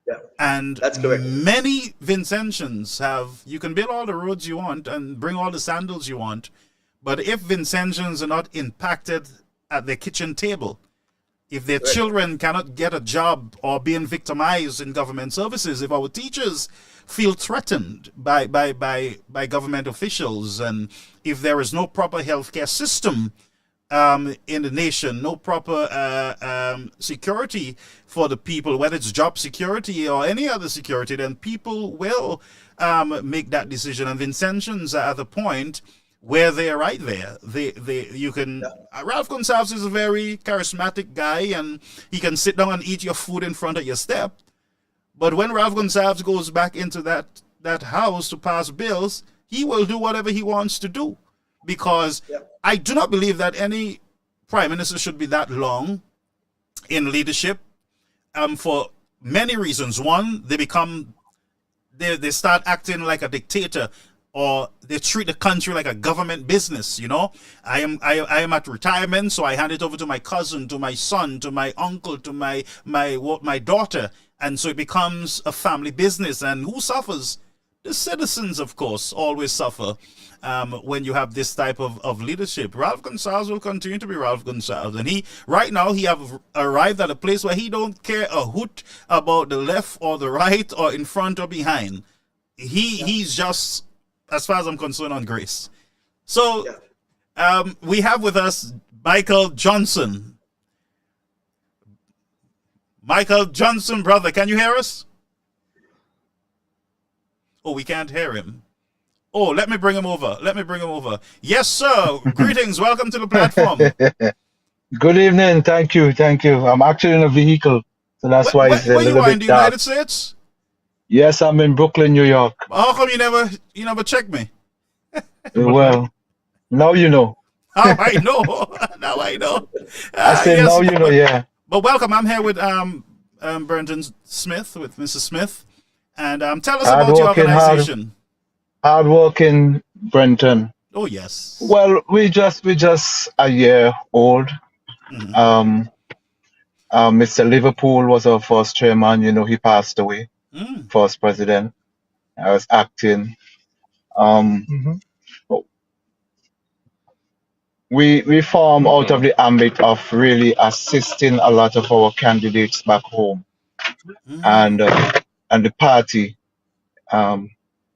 Yeah, and that's correct. Many Vincentians have, you can build all the roads you want and bring all the sandals you want, but if Vincentians are not impacted at their kitchen table, if their children cannot get a job or being victimized in government services, if our teachers feel threatened by government officials, and if there is no proper healthcare system in the nation, no proper security for the people, whether it's job security or any other security, then people will make that decision. And Vincentians are at the point where they are right there. Ralph Gonsalves is a very charismatic guy, and he can sit down and eat your food in front of your step. But when Ralph Gonsalves goes back into that house to pass bills, he will do whatever he wants to do. Because I do not believe that any prime minister should be that long in leadership for many reasons. One, they start acting like a dictator, or they treat the country like a government business. You know, I am at retirement, so I hand it over to my cousin, to my son, to my uncle, to my daughter, and so it becomes a family business. And who suffers? The citizens, of course, always suffer when you have this type of leadership. Ralph Gonsalves will continue to be Ralph Gonsalves, and right now he have arrived at a place where he don't care a hoot about the left or the right or in front or behind. He's just, as far as I'm concerned, on grace. So we have with us Michael Johnson. Michael Johnson, brother, can you hear us? Oh, we can't hear him. Oh, let me bring him over. Yes, sir. Greetings. Welcome to the platform. Good evening. Thank you. I'm actually in a vehicle, so that's why it's a little bit dark. Where you are, in the United States? Yes, I'm in Brooklyn, New York. How come you never check me? Well, now you know. Now I know. I said yes, now you know, yeah. But welcome. I'm here with Brenton Smith, with Mrs. Smith. And tell us about your organization. Hardworking Brenton. Oh, yes. Well, we just a year old. Mm-hmm. Mr. Liverpool was our first chairman. You know, he passed away. First president. I was acting. We form out of the ambit of really assisting a lot of our candidates back home, and the party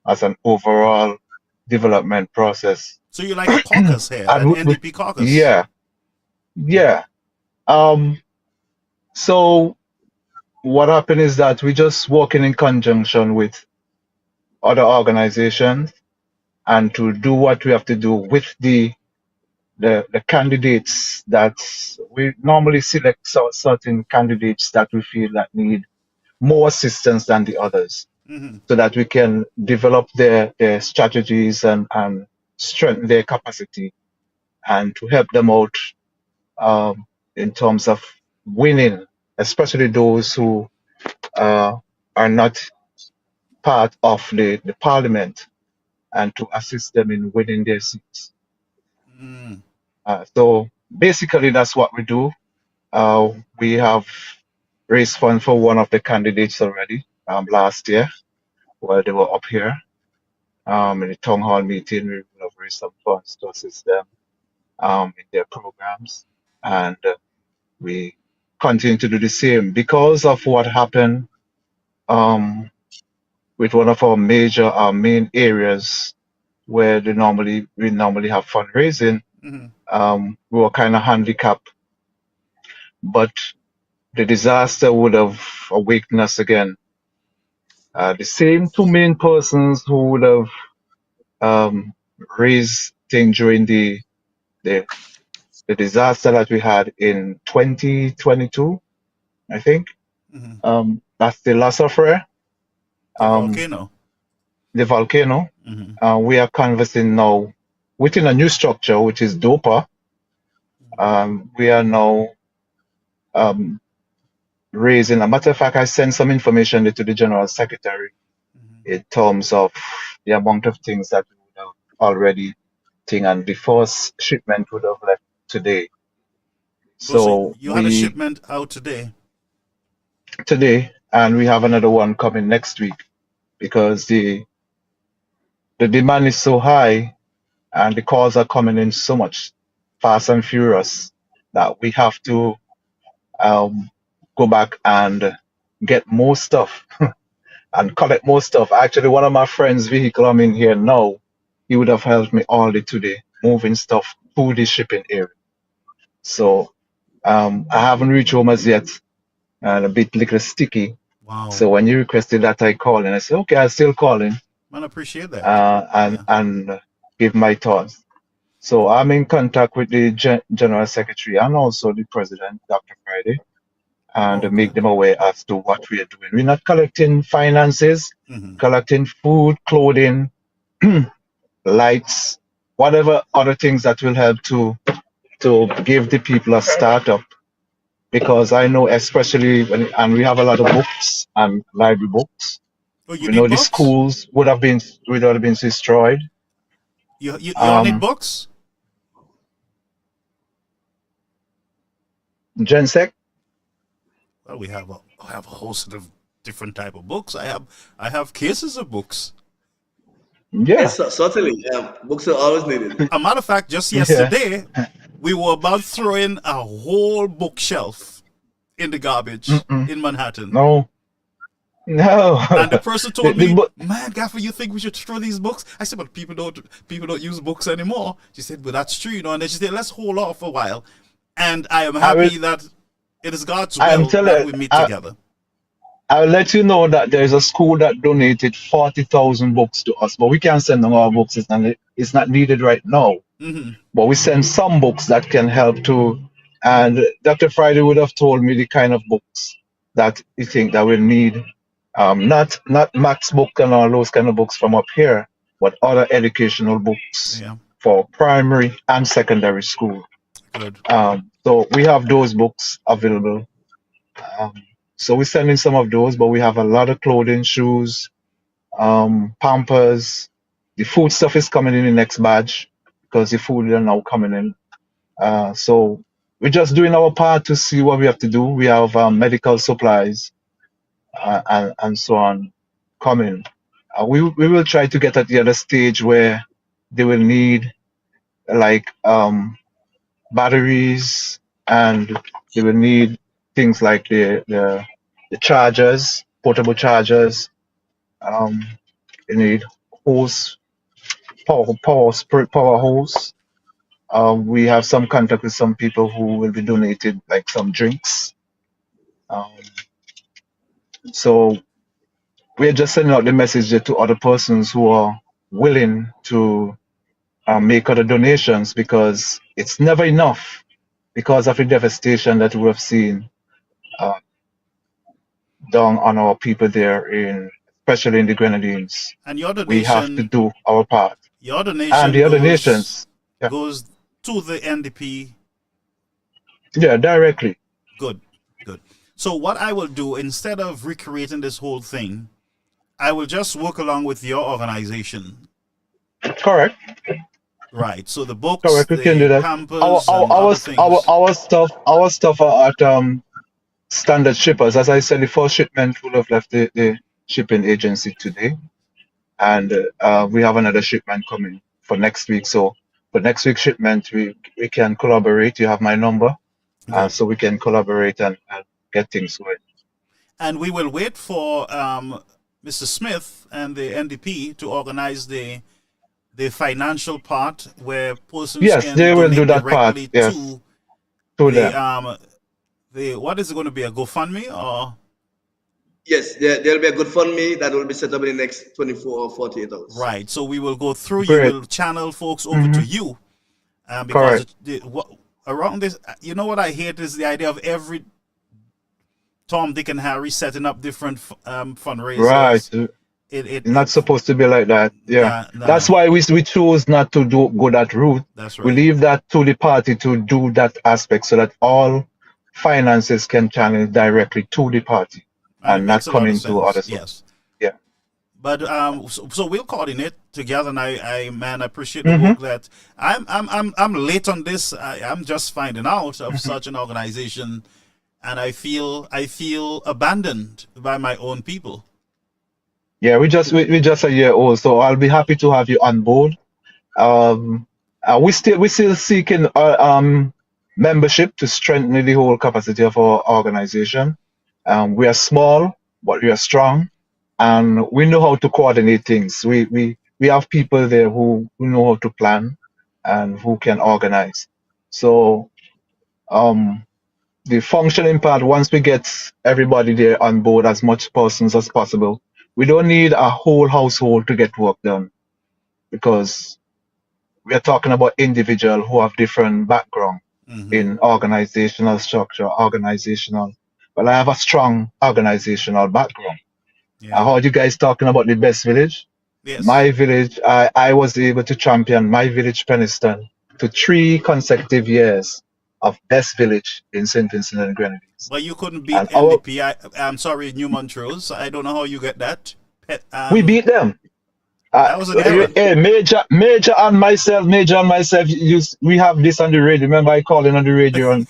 as an overall development process. So you like a caucus here, an NDP caucus? Yeah. So what happened is that we just working in conjunction with other organizations, and to do what we have to do with the candidates that we normally select certain candidates that we feel that need more assistance than the others, so that we can develop their strategies and strengthen their capacity and to help them out in terms of winning, especially those who are not part of the parliament, and to assist them in winning their seats. So basically, that's what we do. We have raised funds for one of the candidates already last year while they were up here in the town hall meeting. We have raised some funds to assist them in their programs, and we continue to do the same because of what happened with one of our main areas where we normally have fundraising. We were kind of handicapped, but the disaster would have awakened us again. The same two main persons who would have raised things during the disaster that we had in 2022, I think. That's the Lassa Flare, The volcano. the volcano. We are conversing now within a new structure, which is DOPA. We are now raising. A matter of fact, I sent some information to the General Secretary in terms of the amount of things that we would have already thing, and the first shipment would have left today. So you had a shipment out today? Today, and we have another one coming next week, because the demand is so high and the calls are coming in so much fast and furious that we have to go back and get more stuff and collect more stuff. Actually, one of my friends' vehicle I'm in here now, he would have helped me all day today moving stuff to the shipping area. So I haven't reached home as yet, and a bit little sticky. Wow. So when you requested that I call, and I said, okay, I'll still call in. Man, I appreciate that. And give my thoughts. So I'm in contact with the General Secretary and also the President, Dr. Friday, and make them aware as to what we are doing. We're not collecting finances, collecting food, clothing, lights, whatever other things that will help to give the people a startup. Because I know, especially and we have a lot of books and library books. Oh, we know the schools would have been destroyed. You all need books? Gensec? Well, I have a host of different type of books. I have cases of books. Yeah. Yes, certainly. Books are always needed. A matter of fact, just yesterday, we were about throwing a whole bookshelf in the garbage in Manhattan. No. And the person told me, man, Gaffer, you think we should throw these books? I said, but people don't use books anymore. She said, but that's true, And then she said, let's hold off a while. And I am happy that it is God's will that we meet together. I'll let you know that there is a school that donated 40,000 books to us, but we can't send them our books. It's not needed right now. But we send some books that can help too. And Dr. Friday would have told me the kind of books that you think that we'll need. Not Max book and all those kind of books from up here, but other educational books for primary and secondary school. Good. So we have those books available. So we're sending some of those, but we have a lot of clothing, shoes, Pampers. The food stuff is coming in the next batch because the food are now coming in. So we're just doing our part to see what we have to do. We have medical supplies and so on coming. We will try to get at the other stage where they will need like batteries, and they will need things like the chargers, portable chargers. You need power hose. We have some contact with some people who will be donated like some drinks. So we're just sending out the message there to other persons who are willing to make other donations, because it's never enough because of the devastation that we have seen uh, down on our people there, especially in the Grenadines. And your We have to donation, do our part. your And donation the other goes nations, yeah, goes to the NDP. yeah, directly. Good, good. So what I will do, instead of recreating this whole thing, I will just work along with your organization. Correct. Right. So the books, Correct. We can do the that. pampers, and other things. Our stuff are at standard shippers. As I said, the first shipment will have left the shipping agency today, and we have another shipment coming for next week. So for next week's shipment, we can collaborate. You have my number, Good. so we can collaborate and get things going. And we will wait for Mr. Smith and the NDP to organize the financial part where persons Yes, can they will donate do that part. directly Yes, to to them. the what is it going to be, a GoFundMe or? Yes, there'll be a GoFundMe that will be set up in the next 24 or 48 hours. Right. So we will go through. Great. You will channel folks over to you, because around this, you know what I hate is the idea of every Tom, Dick, and Harry setting up different fundraisers. Right. It Not supposed to be like that. Yeah. Nah. That's why we choose not to go that route. That's We right. leave that to the party to do that aspect so that all finances can channel directly to the party And it and not makes a lot come of into sense. other Yes. Yeah. But so we'll coordinate together, and I appreciate the work that I'm late on this. I'm just finding out of such an organization, and I feel abandoned by my own people. Yeah, we just a year old, so I'll be happy to have you on board. We still seeking membership to strengthen the whole capacity of our organization. We are small, but we are strong, and we know how to coordinate things. We have people there who know how to plan and who can organize. So the functioning part, once we get everybody there on board, as much persons as possible, we don't need a whole household to get work done, because we are talking about individuals who have different background in organizational structure, well, I have a strong organizational background. I heard you guys talking about the best village. Yes. My village, I was able to champion my village, Peniston, to 3 consecutive years of best village in St. Vincent and Grenadines. But you couldn't beat And NDP. I'm sorry, New Montrose. I don't know how you get that. we beat them. That was an error. Hey, Major and myself, we have this on the radio. Remember, I called in on the radio on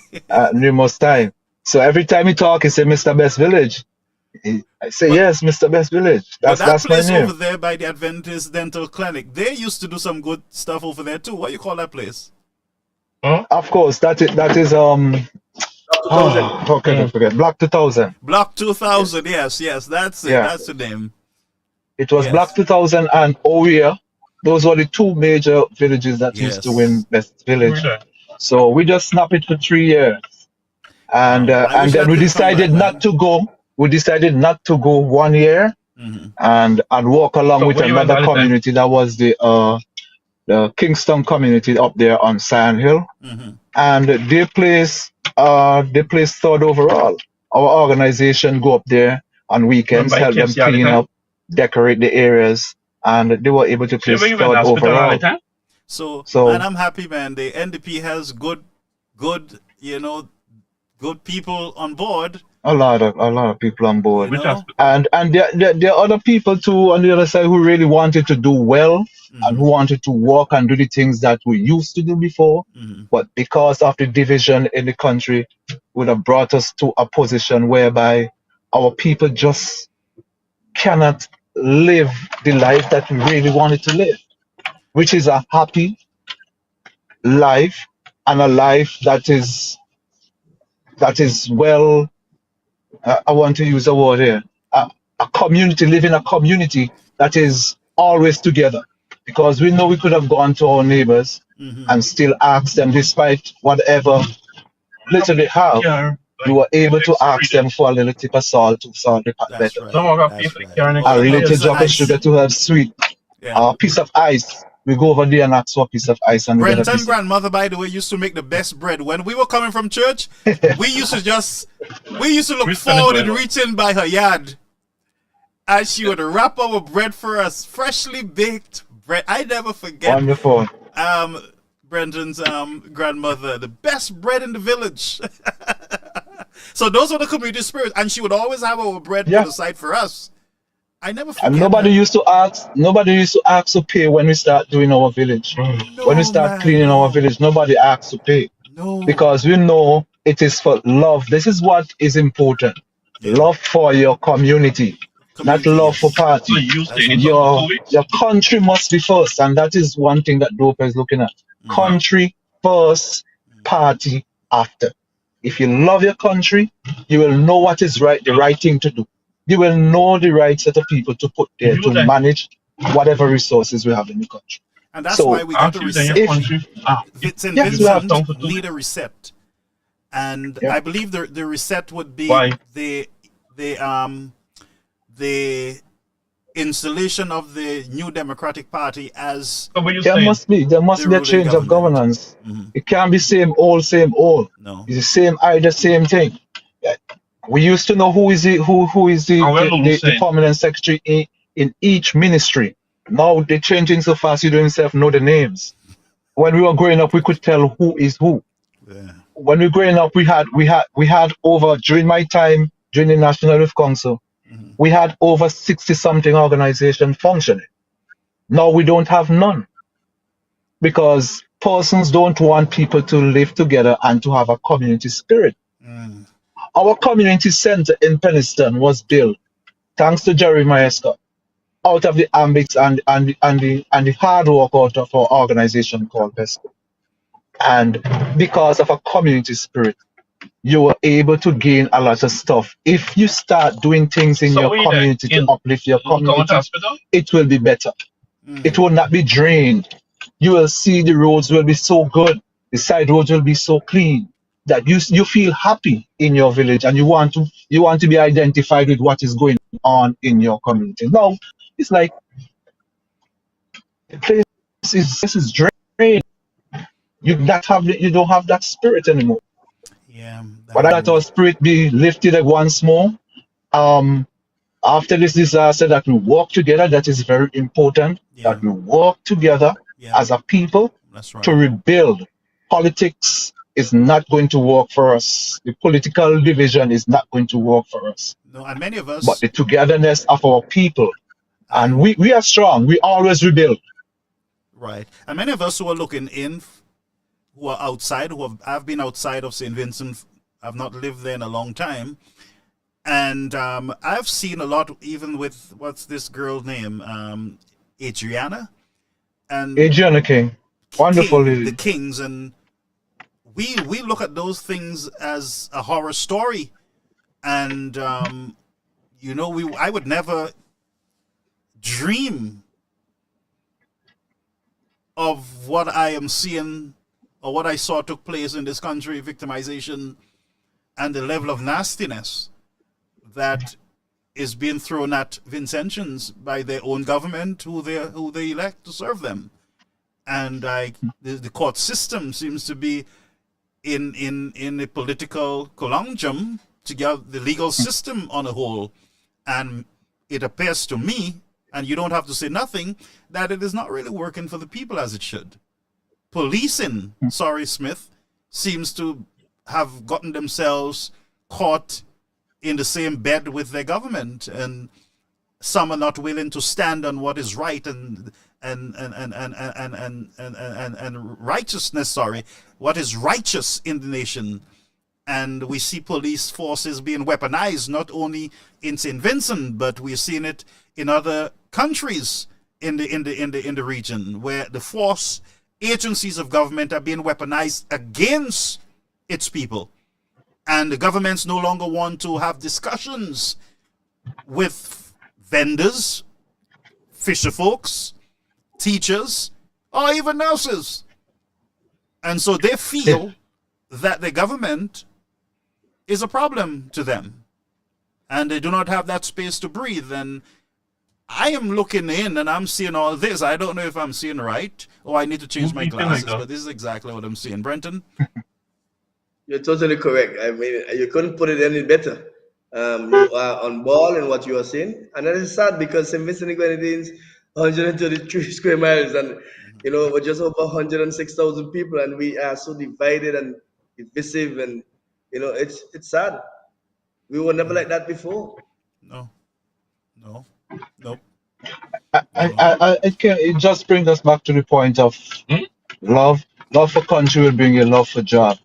numerous times. So every time he talk, he say, Mr. Best Village. I say, yes, Mr. Best Village. But that That's my place name. over there by the Adventist Dental Clinic, they used to do some good stuff over there too. What do you call that place? Of course, that is how can I forget? Block 2000. Block 2000. Yes, that's it. Yeah. That's the name. It was Yes. Block 2000 and Oria. Those were the 2 major villages that used to Yes. win Best Village. So we just snapped it for 3 years. And I wish then that we could come decided back, not man. to go. We decided not to go 1 year and walk along with another community that was the Kingston community up there on Sand Hill. And they placed 3rd overall. Our organization go up there on weekends, help them clean up, decorate the areas, and they were able to place 3rd overall. So, So- man, I'm happy, man. The NDP has good people on board. A lot of people on board. You know? And there are other people too on the other side who really wanted to do well and who wanted to work and do the things that we used to do before. But because of the division in the country, would have brought us to a position whereby our people just cannot live the life that we really wanted to live, which is a happy life and a life that is well, I want to use a word here, a community, live in a community that is always together. Because we know we could have gone to our neighbors and still asked them, despite whatever little they have, you were able to ask them for a little tip of salt to salt the pot That's better. right. No, I'm gonna pay That's for the right. Karen Or A the little piece of drop of ice. sugar to help sweet. Yeah. A piece of ice. We go over there and ask for a piece of ice and we get a Brenton piece of grandmother, by the way, used to make the best bread. When we were coming from church, we used to look forward and reach in by her yard. And she would wrap our bread for us, freshly baked bread. I never forget. Wonderful. Brenton's grandmother, the best bread in the village. So those were the community spirits, and she would always have our bread put aside for us. I never forget. And nobody used to ask to pay when we start doing our village. When we start cleaning our village, nobody asks to pay. No. Because we know it is for love. This is what is important. Yeah. Love for your community. Not love for party. Your country must be first, and that is one thing that Dope is looking at. Country first, party after. If you love your country, you will know what is right, the right thing to do. You will know the right set of people to put there to manage whatever resources we have in the country. And that's why we got to reset. Vincent need a reset. And I believe the reset would be the installation of the new Democratic Party as there must be a change of governance. It can't be same old. No, it's the same same thing. We used to know who is the permanent secretary in each ministry. Now they're changing so fast you don't even know the names. When we were growing up, we could tell who is who. Yeah. When we were growing up, we had over, during my time during the National Youth Council, we had over 60-something organizations functioning. Now we don't have none, because persons don't want people to live together and to have a community spirit. Our community center in Penniston was built, thanks to Jeremiah Scott, out of the ambits and the hard work out of our organization called PESCO. And because of a community spirit, you were able to gain a lot of stuff. If you start doing things in your community to uplift your community, it will be better. It will not be drained. You will see the roads will be so good. The side roads will be so clean that you feel happy in your village, and you want to be identified with what is going on in your community. Now it's like the place is drained. You don't have that spirit anymore. Yeah. But that our spirit be lifted once more. After this disaster, that we work together. That is very important. Yeah. That we work together as a people to rebuild. Politics is not going to work for us. The political division is not going to work for us. No, and many of us. But the togetherness of our people, and we are strong. We always rebuild. Right, and many of us who are looking in, who are outside, have been outside of St. Vincent, have not lived there in a long time, and I've seen a lot, even with what's this girl's name, Adriana, and Adriana King, wonderful lady. The Kings, and we look at those things as a horror story, and I would never dream of what I am seeing or what I saw took place in this country, victimization and the level of nastiness that is being thrown at Vincentians by their own government, who they elect to serve them. And the court system seems to be in a political conundrum to get the legal system on a whole. And it appears to me, and you don't have to say nothing, that it is not really working for the people as it should. Policing, Smith, seems to have gotten themselves caught in the same bed with their government, and some are not willing to stand on what is right and righteousness, what is righteous in the nation. And we see police forces being weaponized, not only in St. Vincent, but we're seeing it in other countries in the region, where the force agencies of government are being weaponized against its people. And the governments no longer want to have discussions with vendors, fisher folks, teachers, or even nurses. And so they feel that the government is a problem to them. And they do not have that space to breathe. And I am looking in and I'm seeing all this. I don't know if I'm seeing right or I need to change my glasses, but this is exactly what I'm seeing. Brenton? You're totally correct. I mean, you couldn't put it any better. You are on ball in what you are saying. And that is sad because St. Vincent and Grenadines, 133 square miles, and we're just over 106,000 people, and we are so divided and divisive, and it's sad. We were never like that before. No. It just brings us back to the point of love. Love for country will bring you love for job.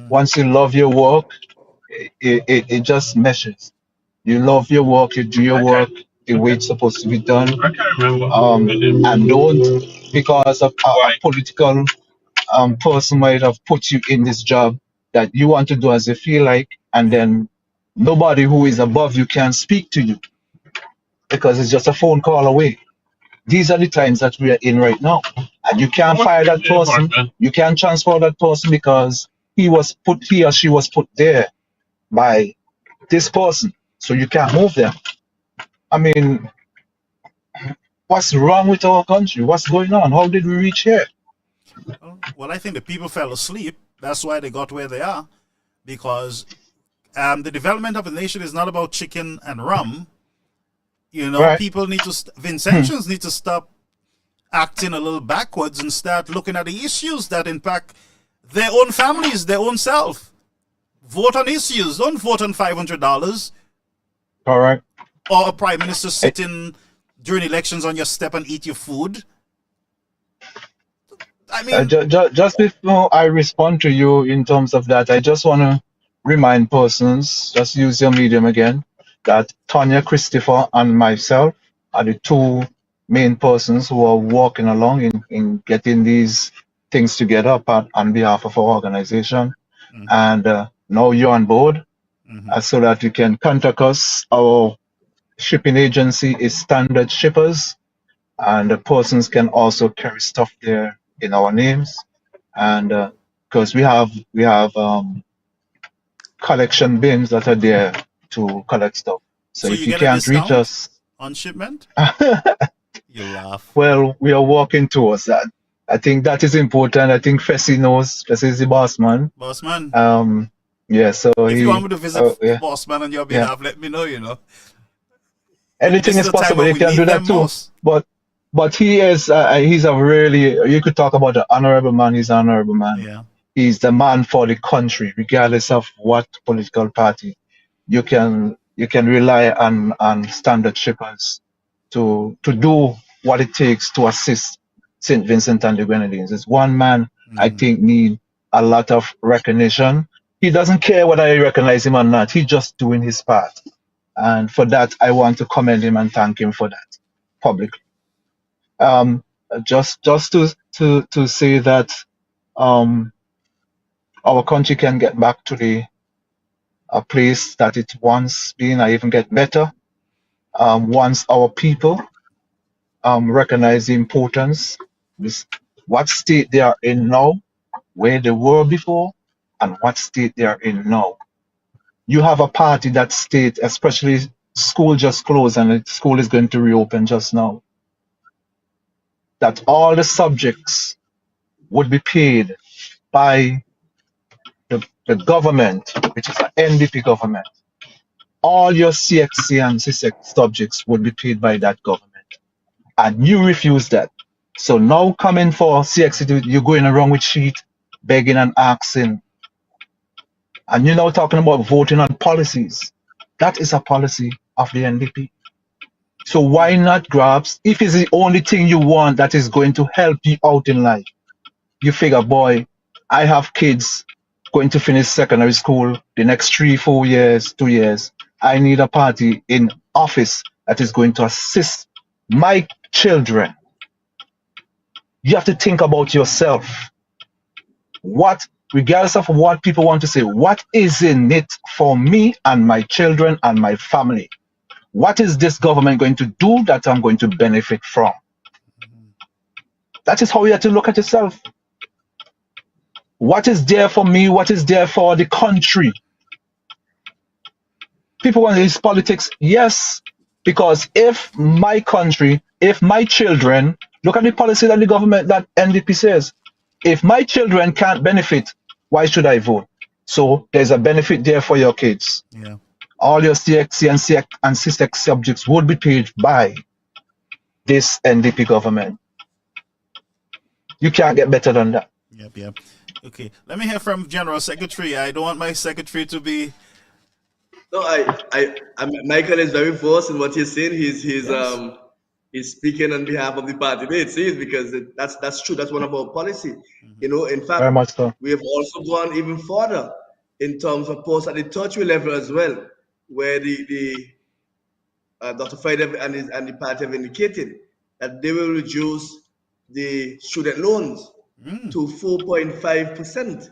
Once you love your work, it just meshes. You love your work, you do your work the way it's supposed to be done. And don't, because of a political person might have put you in this job that you want to do as you feel like, and then nobody who is above you can speak to you because it's just a phone call away. These are the times that we are in right now. And you can't fire that person. You can't transfer that person because he or she was put there by this person. So you can't move them. I mean, what's wrong with our country? What's going on? How did we reach here? Well, I think the people fell asleep. That's why they got where they are. Because the development of a nation is not about chicken and rum. Right. People need to, Vincentians need to stop acting a little backwards and start looking at the issues that impact their own families, their own self. Vote on issues. Don't vote on $500. All right. Or a prime minister sitting during elections on your step and eat your food. I mean, just before I respond to you in terms of that, I just want to remind persons, just use your medium again, that Tanya Christopher and myself are the two main persons who are walking along in getting these things together on behalf of our organization. And now you're on board so that you can contact us. Our shipping agency is Standard Shippers, and the persons can also carry stuff there in our names. And because we have collection bins that are there to collect stuff. So if you can't reach us on shipment, you laugh. Well, we are working towards that. I think that is important. I think Fessy knows. Fessy is the boss man. Boss man. Yeah. So if you want me to visit boss man on your behalf, let me know. Anything is possible. You can do that too. Most. But he is. He's a really. You could talk about an honorable man. He's an honorable man. Yeah. He's the man for the country, regardless of what political party. You can rely on Standard Shippers to do what it takes to assist St. Vincent and the Grenadines. It's one man I think need a lot of recognition. He doesn't care whether I recognize him or not. He's just doing his part. And for that, I want to commend him and thank him for that publicly. Just to say that our country can get back to a place that it once been, or even get better, once our people recognize the importance, what state they are in now, where they were before, and what state they are in now. You have a party that state, especially school just closed and the school is going to reopen just now, that all the subjects would be paid by the government, which is an NDP government. All your CXC and CSEC subjects would be paid by that government. And you refuse that. So now coming for CXC, you're going around with sheet, begging and asking. And you're now talking about voting on policies. That is a policy of the NDP. So why not grabs? If it's the only thing you want that is going to help you out in life, you figure, boy, I have kids going to finish secondary school the next 3-4 years, 2 years. I need a party in office that is going to assist my children. You have to think about yourself. What, regardless of what people want to say, what is in it for me and my children and my family? What is this government going to do that I'm going to benefit from? That is how you have to look at yourself. What is there for me? What is there for the country? people want to use politics. Yes, because if my country, if my children, look at the policy that the government, that NDP says, if my children can't benefit, why should I vote? So there's a benefit there for your kids. Yeah. All your CXC and CSEC subjects would be paid by this NDP government. You can't get better than that. Yep. Okay. Let me hear from General Secretary. I don't want my secretary to be. No, Michael is very forced in what he's saying. He's speaking on behalf of the party. It seems because that's true. That's one of our policy. You know, in fact, Very much so. we have also gone even further in terms of posts at the tertiary level as well, where the Dr. Friday and the party have indicated that they will reduce the student loans to 4.5%.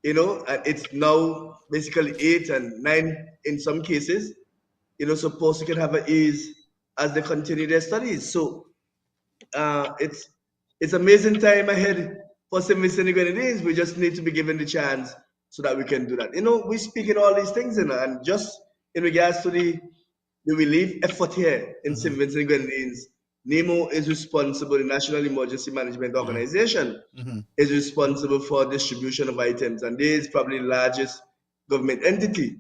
You know, and it's now basically 8 and 9 in some cases. You know, so posts can have an ease as they continue their studies. So it's amazing time ahead for St. Vincent and Grenadines. We just need to be given the chance so that we can do that. You know, we speak in all these things, and just in regards to the relief effort here in St. Vincent and Grenadines, NEMO is responsible, the National Emergency Management Organization is responsible for distribution of items, and this is probably the largest government entity.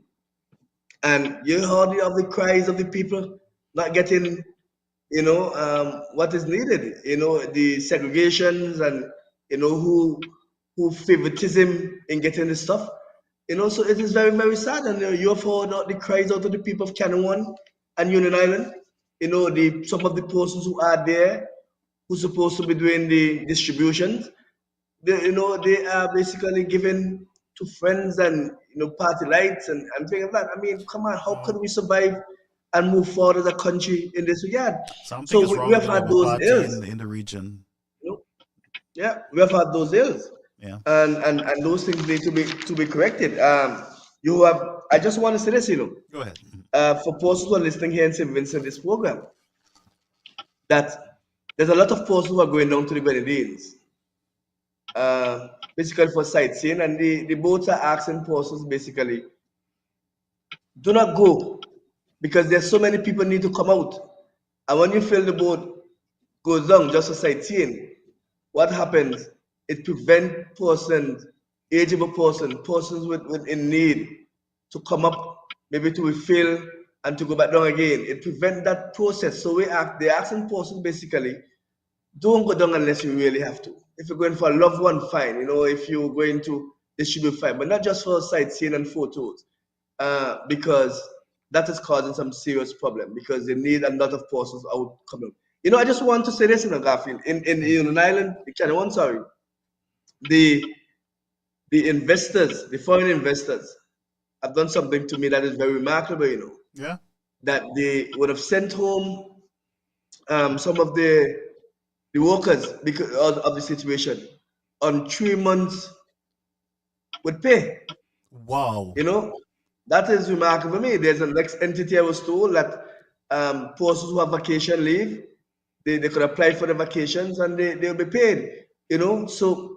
And you heard of the cries of the people not getting, you know, what is needed, you know, the segregations and, you know, who favoritism in getting the stuff, you know, so it is very, very sad. And you have heard the cries out of the people of Canada and Union Island. You know, some of the persons who are there, who's supposed to be doing the distributions, they are basically given to friends and, you know, party lights and things like that. I mean, come on, how could we survive and move forward as a country in this regard? Something is wrong we have had those ills in the region. You know? Yeah, we have had those ills. Yeah. And those things need to be corrected. I just want to say this, you know. Go ahead. For persons who are listening here in St. Vincent, this program, that there's a lot of persons who are going down to the Grenadines, basically for sightseeing, and the boats are asking persons basically, do not go, because there's so many people need to come out. And when you feel the boat goes down just for sightseeing, what happens? It prevents persons, ageable persons in need to come up, maybe to refill and to go back down again. It prevents that process. So they're asking persons basically, don't go down unless you really have to. If you're going for a loved one, fine. You know, if you're going to distribute, fine, but not just for sightseeing and photos, because that is causing some serious problem, because they need a lot of persons out coming. You know, I just want to say this in a Garfield, in an island, the investors, the foreign investors, have done something to me that is very remarkable, you know. Yeah. That they would have sent home some of the workers because of the situation on 3 months with pay. Wow. You know, that is remarkable for me. There's a next entity I was told that persons who have vacation leave, they could apply for the vacations and they'll be paid, you know. So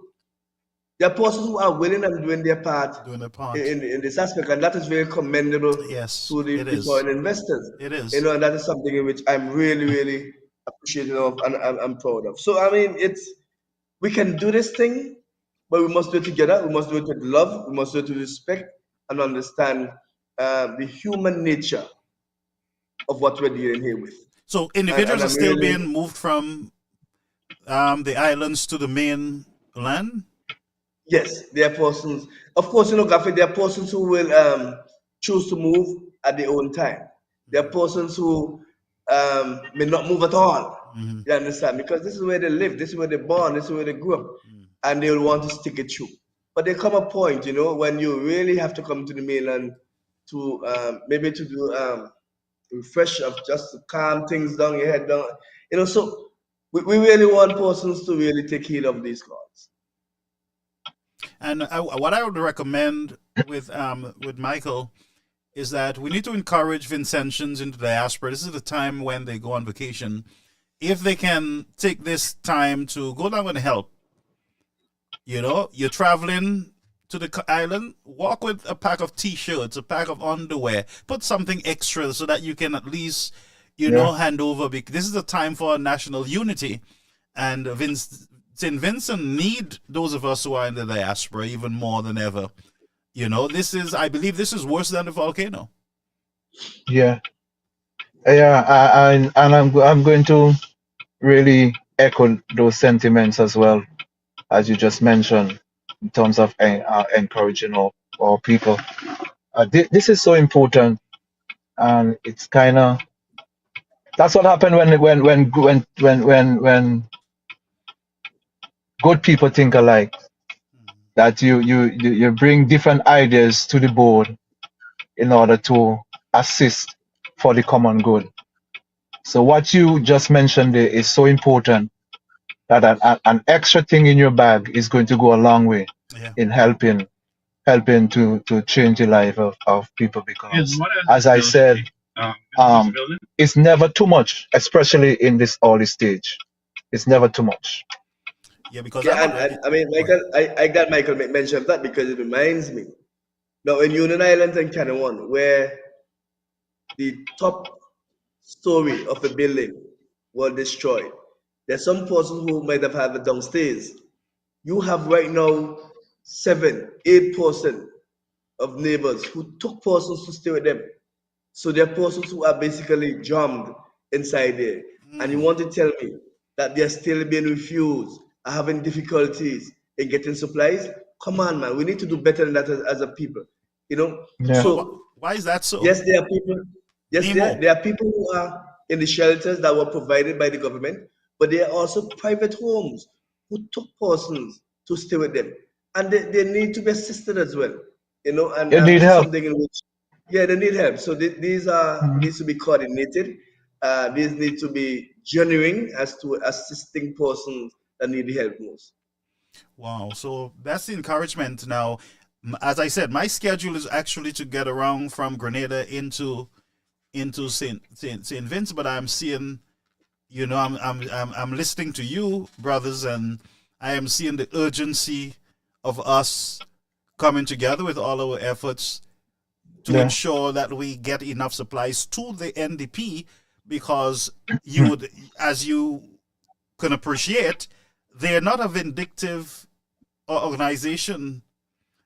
there are persons who are willing and doing their part, in this aspect, and that is very commendable to the foreign investors. It is. You know, and that is something in which I'm really, really appreciative of and I'm proud of. So, I mean, we can do this thing, but we must do it together. We must do it with love. We must do it with respect and understand the human nature of what we're dealing here with. So individuals are still being moved from the islands to the mainland? Yes, there are persons. Of course, you know, Gaffy, there are persons who will choose to move at their own time. There are persons who may not move at all. You understand? Because this is where they live, this is where they're born, this is where they grew up, and they'll want to stick it through. But there come a point, you know, when you really have to come to the mainland to maybe to do refresh of just to calm things down, your head down. You know, so we really want persons to really take heed of these calls. And what I would recommend with Michael is that we need to encourage Vincentians into the diaspora. This is the time when they go on vacation. If they can take this time to go down and help, you know, you're traveling to the island, walk with a pack of T-shirts, a pack of underwear, put something extra so that you can at least, hand over. Because this is a time for national unity, and St. Vincent need those of us who are in the diaspora even more than ever. I believe this is worse than the volcano. Yeah, and I'm going to really echo those sentiments as well, as you just mentioned, in terms of encouraging our people. This is so important, and it's kind of that's what happened when good people think alike. That you bring different ideas to the board in order to assist for the common good. So what you just mentioned there is so important, that an extra thing in your bag is going to go a long way in helping to change the life of people, because as I said, it's never too much, especially in this early stage. It's never too much. Yeah, because and I mean, Michael, I got Michael mention that because it reminds me. Now, in Union Island and Canada, where the top story of a building was destroyed, there's some person who might have had it downstairs. You have right now 7-8% of neighbors who took persons to stay with them. So there are persons who are basically jammed inside there. And you want to tell me that they're still being refused, are having difficulties in getting supplies? Come on, man. We need to do better than that as a people. Yeah. So why is that so? yes, there are people. Yes, there are people who are in the shelters that were provided by the government, but there are also private homes who took persons to stay with them, and they need to be assisted as well. And They need this is help. something in which, yeah, they need help. So these needs to be coordinated. These need to be genuine as to assisting persons that need the help most. Wow, so that's the encouragement. Now, as I said, my schedule is actually to get around from Grenada into Saint Vincent, but I'm seeing, I'm listening to you, brothers, and I am seeing the urgency of us coming together with all our efforts to ensure that we get enough supplies to the NDP, because as you can appreciate, they're not a vindictive organization.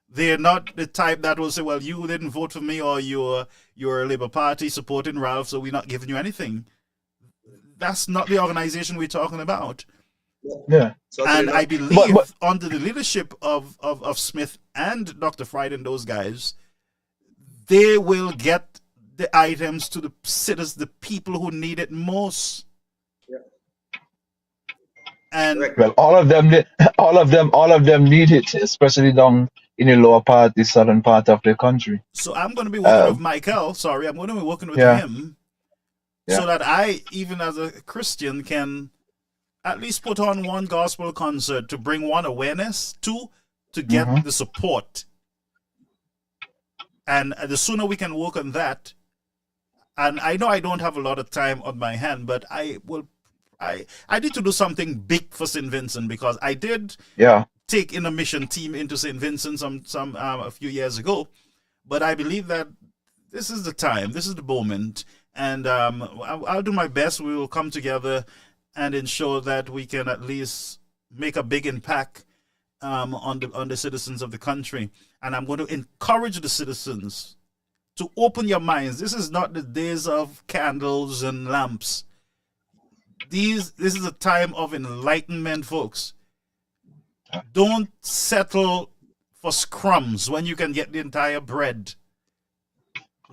They're not the type that will say, well, you didn't vote for me, or you're a Labour Party supporting Ralph, so we're not giving you anything. That's not the organization we're talking about. Yeah. And I believe under the leadership of Smith and Dr. Friday and those guys, they will get the items to the citizens, the people who need it most. Yeah. And well, all of them need it, especially down in the lower part, the southern part of the country. So I'm going to be working with Michael. Sorry, I'm going to be working with him, so that I, even as a Christian, can at least put on one gospel concert to bring one awareness, to get the support. And the sooner we can work on that, and I know I don't have a lot of time on my hand, but I need to do something big for St. Vincent, because I did take in a mission team into St. Vincent a few years ago, but I believe that this is the time, this is the moment, and I'll do my best. We will come together and ensure that we can at least make a big impact on the citizens of the country. And I'm going to encourage the citizens to open your minds. This is not the days of candles and lamps. This is a time of enlightenment, folks. Don't settle for crumbs when you can get the entire bread.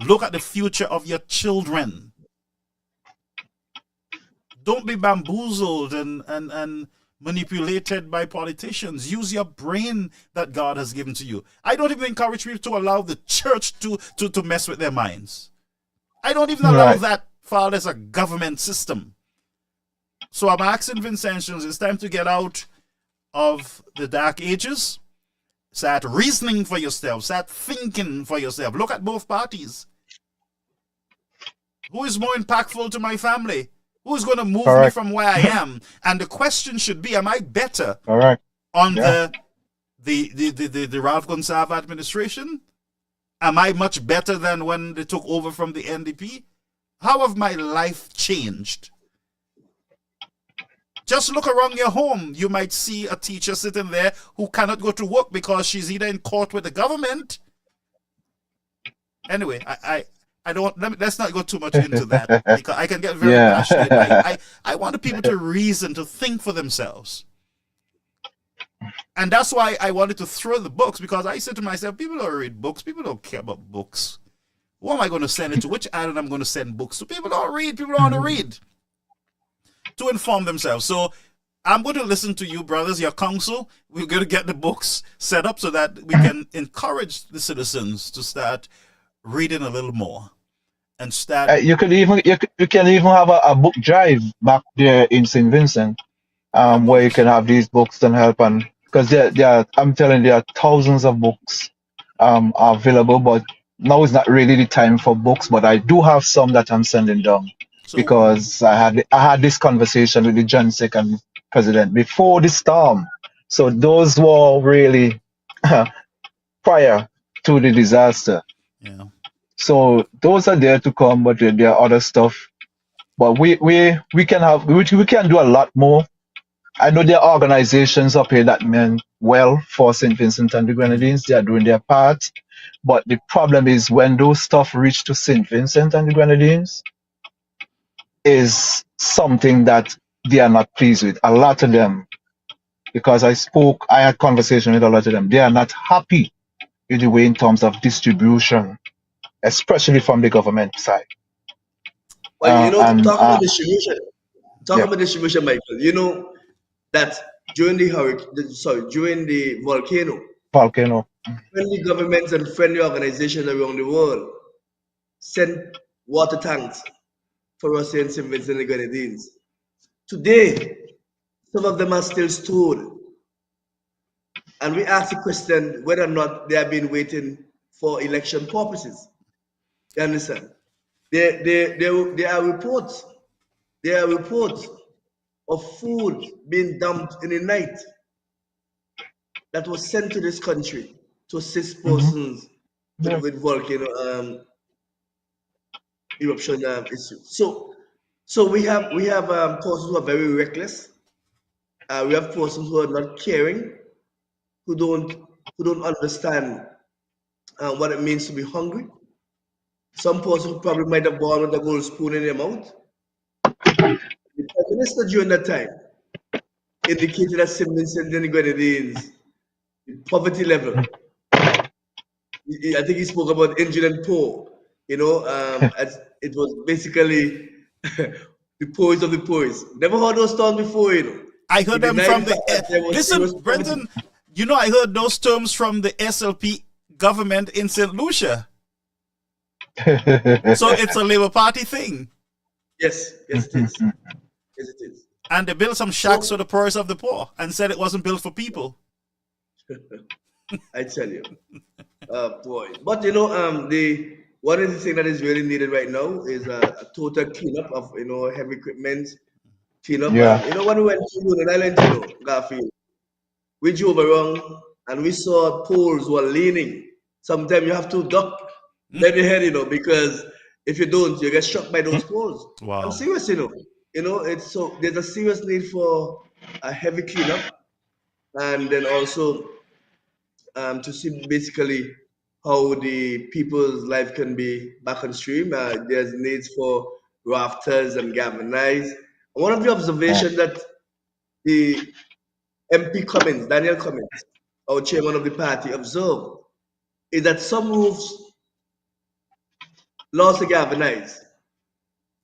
Look at the future of your children. Don't be bamboozled and manipulated by politicians. Use your brain that God has given to you. I don't even encourage people to allow the church to mess with their minds. I don't even allow that far as a government system. So I'm asking Vincentians, it's time to get out of the dark ages. Start reasoning for yourself. Start thinking for yourself. Look at both parties. Who is more impactful to my family? Who is going to move me from where I am? And the question should be, am I better on the the Ralph Gonsalves administration? Am I much better than when they took over from the NDP? How have my life changed? Just look around your home. You might see a teacher sitting there who cannot go to work because she's either in court with the government. Anyway, I don't. Let's not go too much into that because I can get very passionate. I want the people to reason, to think for themselves. And that's why I wanted to throw the books, because I said to myself, people don't read books. People don't care about books. Who am I going to send it to? Which island am I going to send books to? People don't read. People don't want to read. To inform themselves. So I'm going to listen to you, brothers, your counsel. We're going to get the books set up so that we can encourage the citizens to start reading a little more and start. You can even have a book drive back there in St. Vincent, where you can have these books and help, and because I'm telling you, there are thousands of books are available, but now is not really the time for books. But I do have some that I'm sending down. So, because I had this conversation with the John II president before the storm. So those were really prior to the disaster. Yeah. So those are there to come, but there are other stuff. But we can do a lot more. I know there are organizations up here that mean well for St. Vincent and the Grenadines. They are doing their part. But the problem is when those stuff reach to St. Vincent and the Grenadines, is something that they are not pleased with. A lot of them, because I had conversation with a lot of them, they are not happy with the way in terms of distribution, especially from the government side. Well, talking about distribution, Michael, you know that during the volcano, friendly governments and friendly organizations around the world sent water tanks for us here in St. Vincent and the Grenadines. Today, some of them are still stored. And we ask the question whether or not they have been waiting for election purposes. You understand? There are reports. There are reports of food being dumped in the night that was sent to this country to assist persons with volcano eruption issues. So we have persons who are very reckless. We have persons who are not caring, who don't understand what it means to be hungry. Some persons probably might have gone with a gold spoon in their mouth. The Prime Minister during that time indicated that St. Vincent and the Grenadines, the poverty level. I think he spoke about injured and poor. As it was basically the poorest of the poorest. Never heard those terms before, I heard them from listen, Brenton, I heard those terms from the SLP government in St. Lucia. So it's a Labour Party thing. Yes it is. Yes, it is. And they built some shacks for the poorest of the poor and said it wasn't built for people. I tell you. Boy. But one of the things that is really needed right now is a total cleanup of heavy equipment, cleanup. Yeah. When we went to Northern Island, Garfield, we drove around and we saw poles were leaning. Sometimes you have to duck let your head, because if you don't, you get struck by those poles. Wow. I'm serious, it's so there's a serious need for a heavy cleanup, and then also to see basically how the people's life can be back on stream. There's needs for rafters and galvanized. One of the observations that the MP Cummins, Daniel Cummins, our chairman of the party, observed is that some roofs lost the galvanized.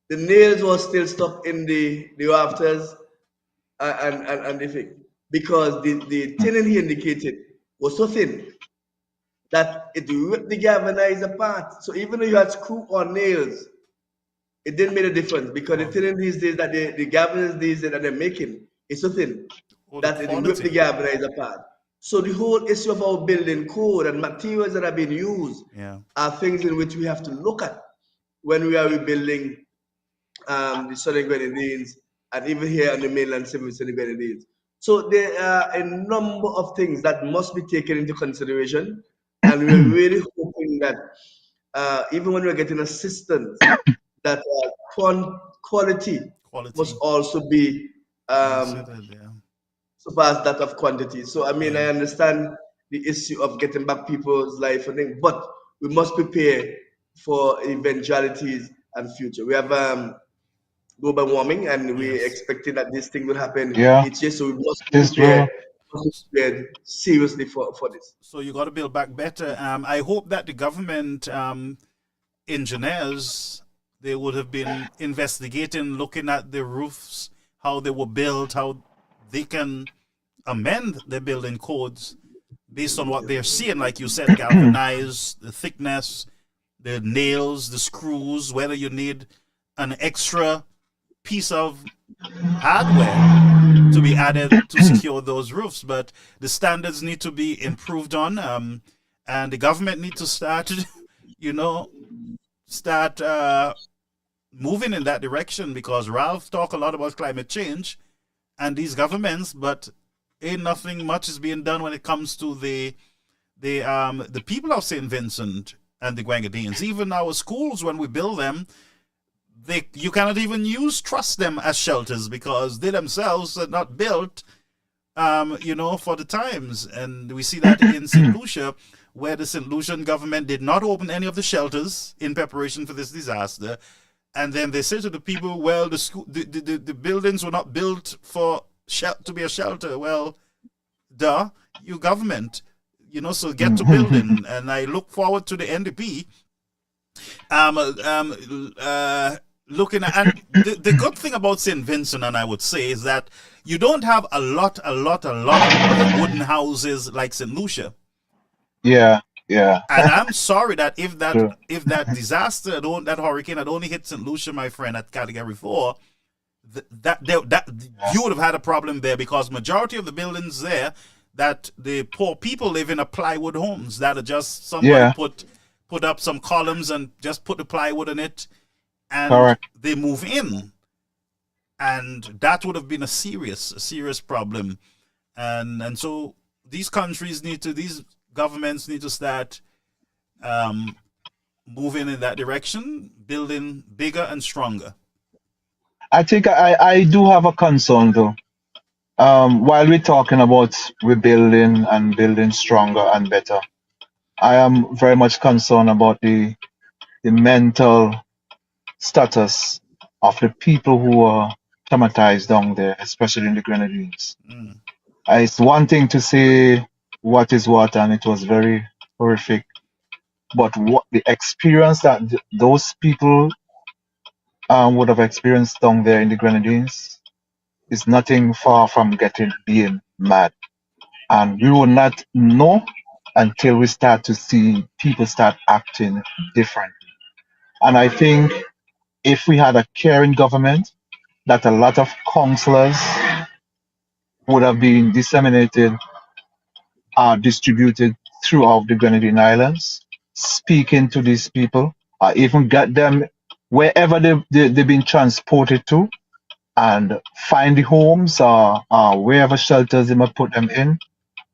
The nails were still stuck in the rafters and the thing, because the thinning he indicated was so thin that it ripped the galvanized apart. So even though you had screw or nails, it didn't make a difference, because the thinning these days that the galvanized these days that they're making is so thin that it ripped the galvanized apart. So the whole issue of our building code and materials that are being used are things in which we have to look at when we are rebuilding the Southern Grenadines and even here on the mainland St. Vincent and Grenadines. So there are a number of things that must be taken into consideration, and we're really hoping that even when we're getting assistance, that quality must Quality also be considered, yeah. surpass that of quantity. So I mean, Yeah. I understand the issue of getting back people's life and things, but we must prepare for eventualities and future. We have global warming, and we're Yes. expecting that this thing will happen Yeah, each year. So we must it's true. be prepared seriously for this. So you got to build back better. I hope that the government engineers, they would have been investigating, looking at the roofs, how they were built, how they can amend the building codes based on what they're seeing, like you said, galvanized, the thickness, the nails, the screws, whether you need an extra piece of hardware to be added to secure those roofs. But the standards need to be improved on, and the government need to start, start moving in that direction, because Ralph talk a lot about climate change and these governments, but ain't nothing much is being done when it comes to the people of St. Vincent and the Grenadines. Even our schools, when we build them, you cannot even trust them as shelters, because they themselves are not built, for the times. And we see that in St. Lucia, where the St. Lucian government did not open any of the shelters in preparation for this disaster. And then they say to the people, well, the buildings were not built to be a shelter. Well, you government, so get to building. And I look forward to the NDP looking at, and the good thing about St. Vincent, and I would say, is that you don't have a lot of wooden houses like St. Lucia. Yeah, yeah. And I'm sorry that if that True. disaster, that hurricane had only hit St. Lucia, my friend, at Category 4, you would have had a problem there, because majority of the buildings there, that the poor people live in, are plywood homes that are just somebody put up some columns and just put the plywood in it, and Correct. they move in, and that would have been a serious problem. And so these governments need to start moving in that direction, building bigger and stronger. I think I do have a concern though. While we're talking about rebuilding and building stronger and better, I am very much concerned about the mental status of the people who are traumatized down there, especially in the Grenadines. It's one thing to say what is what, and it was very horrific, but what the experience that those people would have experienced down there in the Grenadines is nothing far from being mad. And we will not know until we start to see people start acting differently. And I think if we had a caring government, that a lot of counselors would have been disseminated, distributed throughout the Grenadine Islands, speaking to these people, even get them wherever they've been transported to, and find the homes or wherever shelters they might put them in,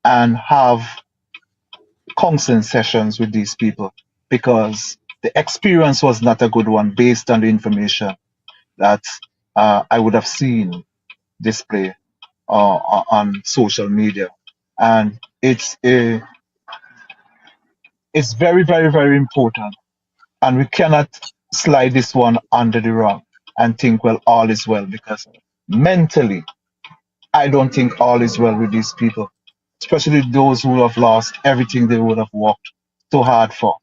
and have counseling sessions with these people, because the experience was not a good one based on the information that I would have seen displayed on social media. And it's very, very, very important. And we cannot slide this one under the rug and think, well, all is well, because mentally, I don't think all is well with these people, especially those who have lost everything they would have worked so hard for.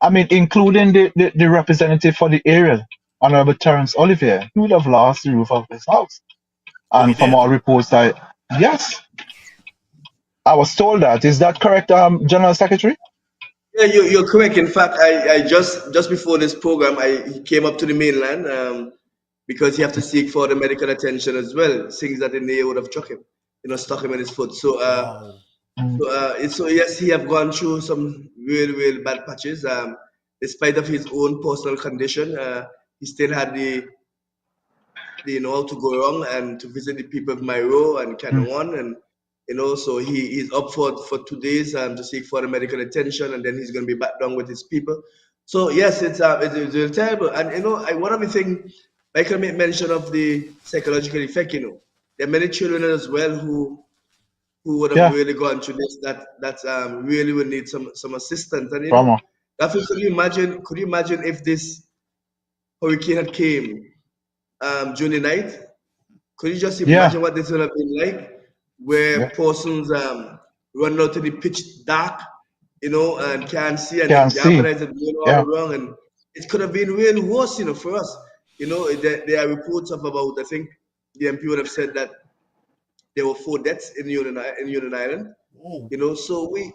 I mean, including the representative for the area, Honorable Terence Olivier, he would have lost the roof of his house. And from all reports, yes, I was told that. Is that correct, General Secretary? Yeah, you're correct. In fact, I just before this program, he came up to the mainland because he have to seek for the medical attention as well. Things that in the would have struck him, stuck him in his foot. So, so yes, he have gone through some real bad patches. Despite of his own personal condition, he still had the they know how to go wrong and to visit the people of Mairo and Canawan, and so he's up for 2 days to seek further medical attention, and then he's going to be back down with his people. So yes, it's really terrible. And one of the things Michael made mention of the psychological effect. There are many children as well who would have really gone through this that really would need some assistance. And could you imagine if this hurricane had came during the night? Could you just imagine what this would have been like, where persons run out to the pitch dark, and can't see, and the ambulance is doing all wrong, and it could have been really worse, for us. There are reports of about, I think the MP would have said that there were 4 deaths in Union Island. So we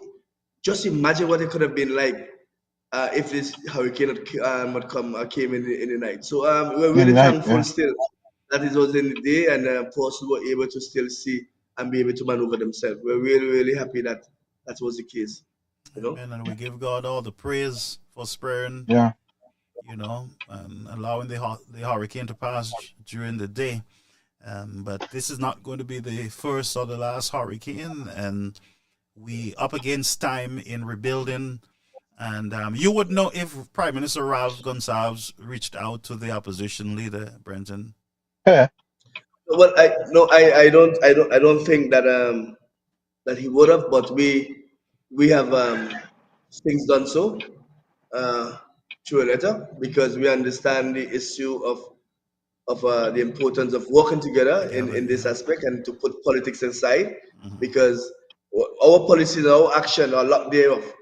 just imagine what it could have been like if this hurricane came in the night. So we're really thankful still that it was in the day, and persons were able to still see and be able to maneuver themselves. We're really, really happy that was the case. Amen. And we give God all the praise for sparing, and allowing the hurricane to pass during the day. But this is not going to be the first or the last hurricane, and we up against time in rebuilding. And you would know if Prime Minister Ralph Gonsalves reached out to the opposition leader, Brenton. Well, I don't think that that he would have, but we have things done so through a letter, because we understand the issue of the importance of working together in this aspect, and to put politics aside, because our policies, our action, our lack thereof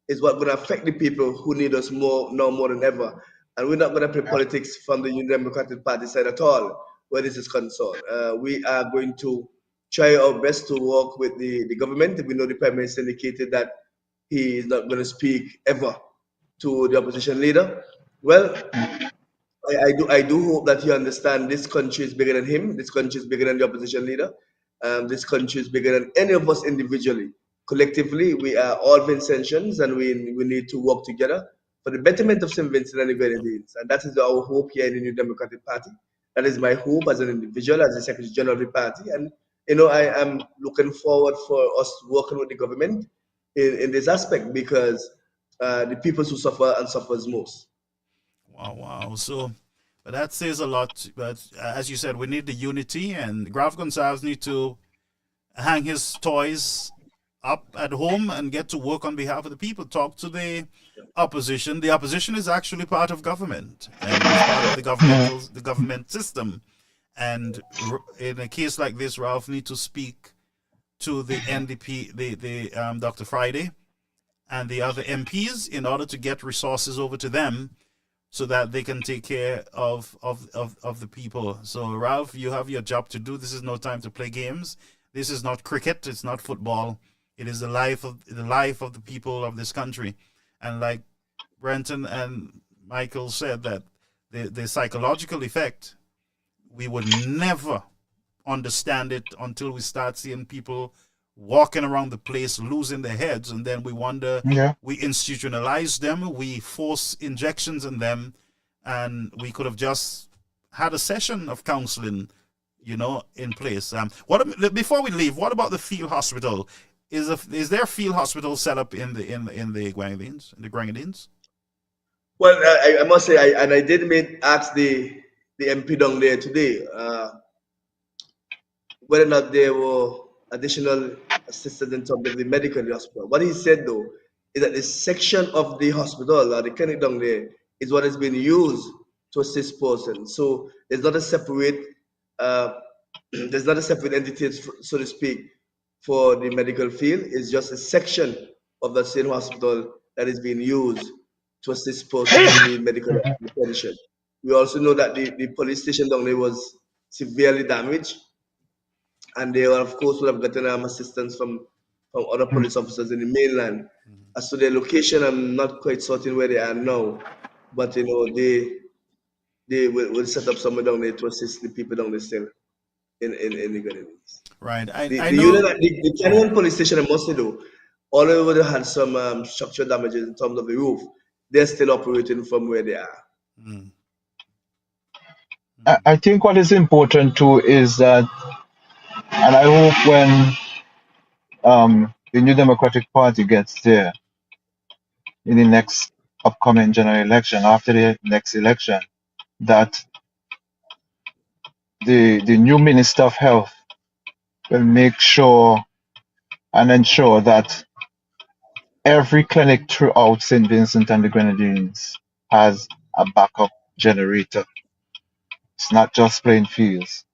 is what going to affect the people who need us more than ever. And we're not going to play politics from the Union Democratic Party side at all, where this is concerned. We are going to try our best to work with the government. We know the Prime Minister indicated that he is not going to speak ever to the opposition leader. Well, I do hope that you understand this country is bigger than him. This country is bigger than the opposition leader. This country is bigger than any of us individually. Collectively, we are all Vincentians, and we need to work together for the betterment of St. Vincent and the Grenadines. And that is our hope here in the New Democratic Party. That is my hope as an individual, as the Secretary General of the party. And, I am looking forward for us working with the government in this aspect, because the people who suffer and suffers most. Wow. So, but that says a lot. But as you said, we need the unity, and Ralph Gonsalves need to hang his toys up at home and get to work on behalf of the people. Talk to the opposition. The opposition is actually part of government, and it's part of the government system. And in a case like this, Ralph needs to speak to the NDP, the Dr. Friday, and the other MPs in order to get resources over to them, so that they can take care of the people. So, Ralph, you have your job to do. This is no time to play games. This is not cricket. It's not football. It is the life of the people of this country. And like Brenton and Michael said, that the psychological effect, we would never understand it until we start seeing people walking around the place losing their heads, and then we wonder, we institutionalize them, we force injections in them, and we could have just had a session of counseling, in place. Before we leave, what about the field hospital? Is there a field hospital set up in the Grenadines? Well, I must say, I did ask the MP down there today whether or not there were additional assistance in terms of the medical hospital. What he said, though, is that the section of the hospital, or the clinic down there, is what has been used to assist persons. So there's not a separate entity, so to speak, for the medical field. It's just a section of the same hospital that is being used to assist persons who need medical attention. We also know that the police station down there was severely damaged, and they, of course, will have gotten assistance from other police officers in the mainland. As to their location, I'm not quite certain where they are now, but they will set up someone down there to assist the people down there still in the Grenadines. Right. The Kenyan police station, I must say, though, although they had some structural damages in terms of the roof, they're still operating from where they are. I think what is important too is that, and I hope when the New Democratic Party gets there in the next upcoming general election, after the next election, that the new Minister of Health will make sure and ensure that every clinic throughout St. Vincent and the Grenadines has a backup generator. It's not just plain fields,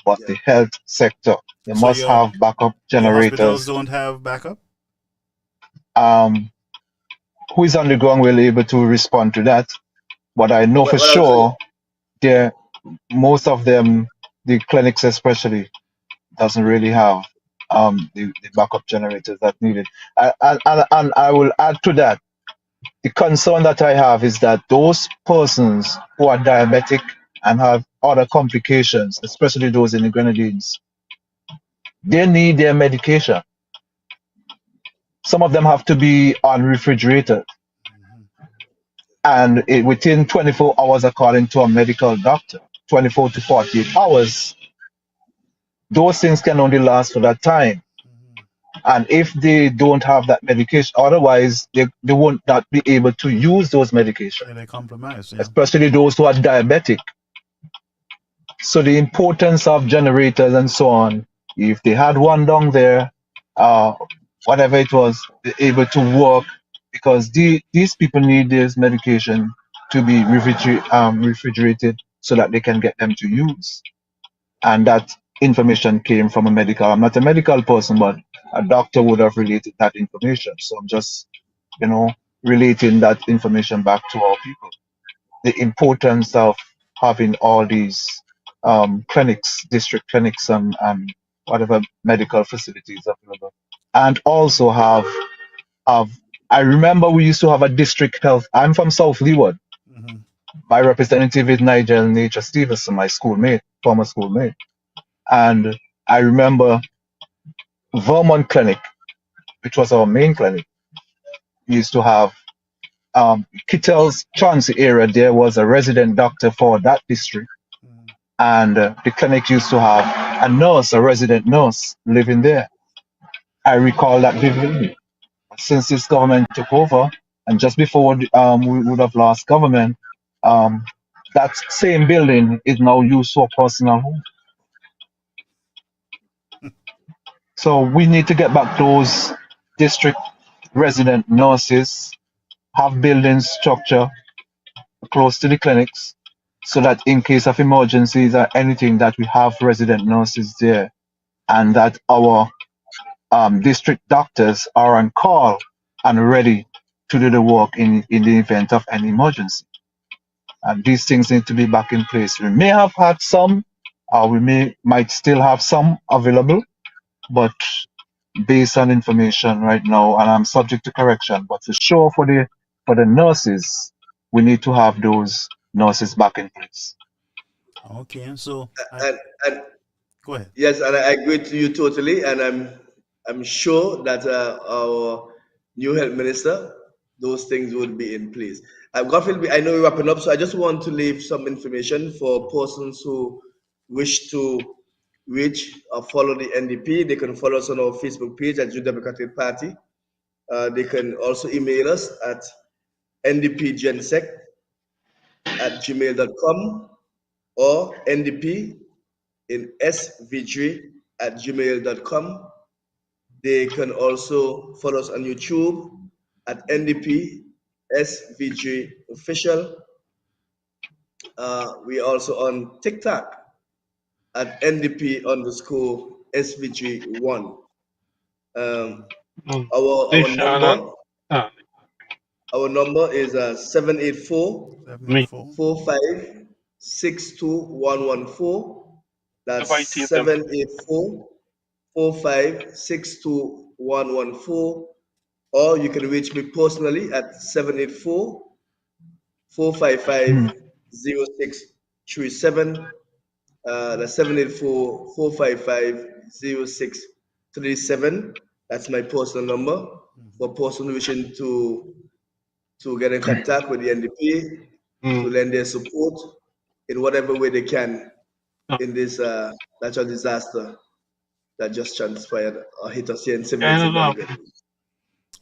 but Yeah. the health sector. They So must have backup your hospitals generators. don't have backup? Who is on the ground will be able to respond to that. But I know for What I'm saying, sure there most of them, the clinics especially, doesn't really have the backup generators that needed. And I will add to that, the concern that I have is that those persons who are diabetic and have other complications, especially those in the Grenadines, they need their medication. Some of them have to be unrefrigerated. And within 24 hours, according to a medical doctor, 24 to 48 hours, those things can only last for that time. And if they don't have that medication, otherwise they won't not be able to use those medications, Yeah, they compromise. Yeah. especially those who are diabetic. So the importance of generators and so on, if they had one down there, whatever it was, they're able to work, because these people need this medication to be refrigerated so that they can get them to use. And that information came from a medical. I'm not a medical person, but a doctor would have related that information. So I'm just, relating that information back to our people. The importance of having all these clinics, district clinics, and whatever medical facilities available. And also have I remember we used to have a district health. I'm from South Leeward. My representative is Nigel Nature Stevenson, my schoolmate, former schoolmate. And I remember Vermont Clinic, which was our main clinic, we used to have Kittell's Chauncey area. There was a resident doctor for that district. And the clinic used to have a nurse, a resident nurse, living there. I recall that vividly. Since this government took over, and just before we would have lost government, that same building is now used for personal home. So we need to get back those district resident nurses, have building structure close to the clinics, so that in case of emergencies or anything, that we have resident nurses there, and that our district doctors are on call and ready to do the work in the event of any emergency. And these things need to be back in place. We may have had some, or we might still have some available, but based on information right now, and I'm subject to correction, but for sure for the nurses, we need to have those nurses back in place. Okay, so and go ahead. yes, and I agree to you totally, and I'm sure that our new health minister, those things would be in place. Garfield, I know we're wrapping up, so I just want to leave some information for persons who wish to reach or follow the NDP. They can follow us on our Facebook page at New Democratic Party. They can also email us at ndpgensec@gmail.com or ndp in svg@gmail.com. They can also follow us on YouTube at NDP SVG Official. We also on TikTok at NDP underscore SVG1. Our number is 784 45 62114. That's 784 45 62114. Or you can reach me personally at 784 455 0637. That's 784 455 0637. That's my personal number for person wishing to get in contact with the NDP to lend their support in whatever way they can in this natural disaster that just transpired or hit us here in St. Vincent and the Grenadines.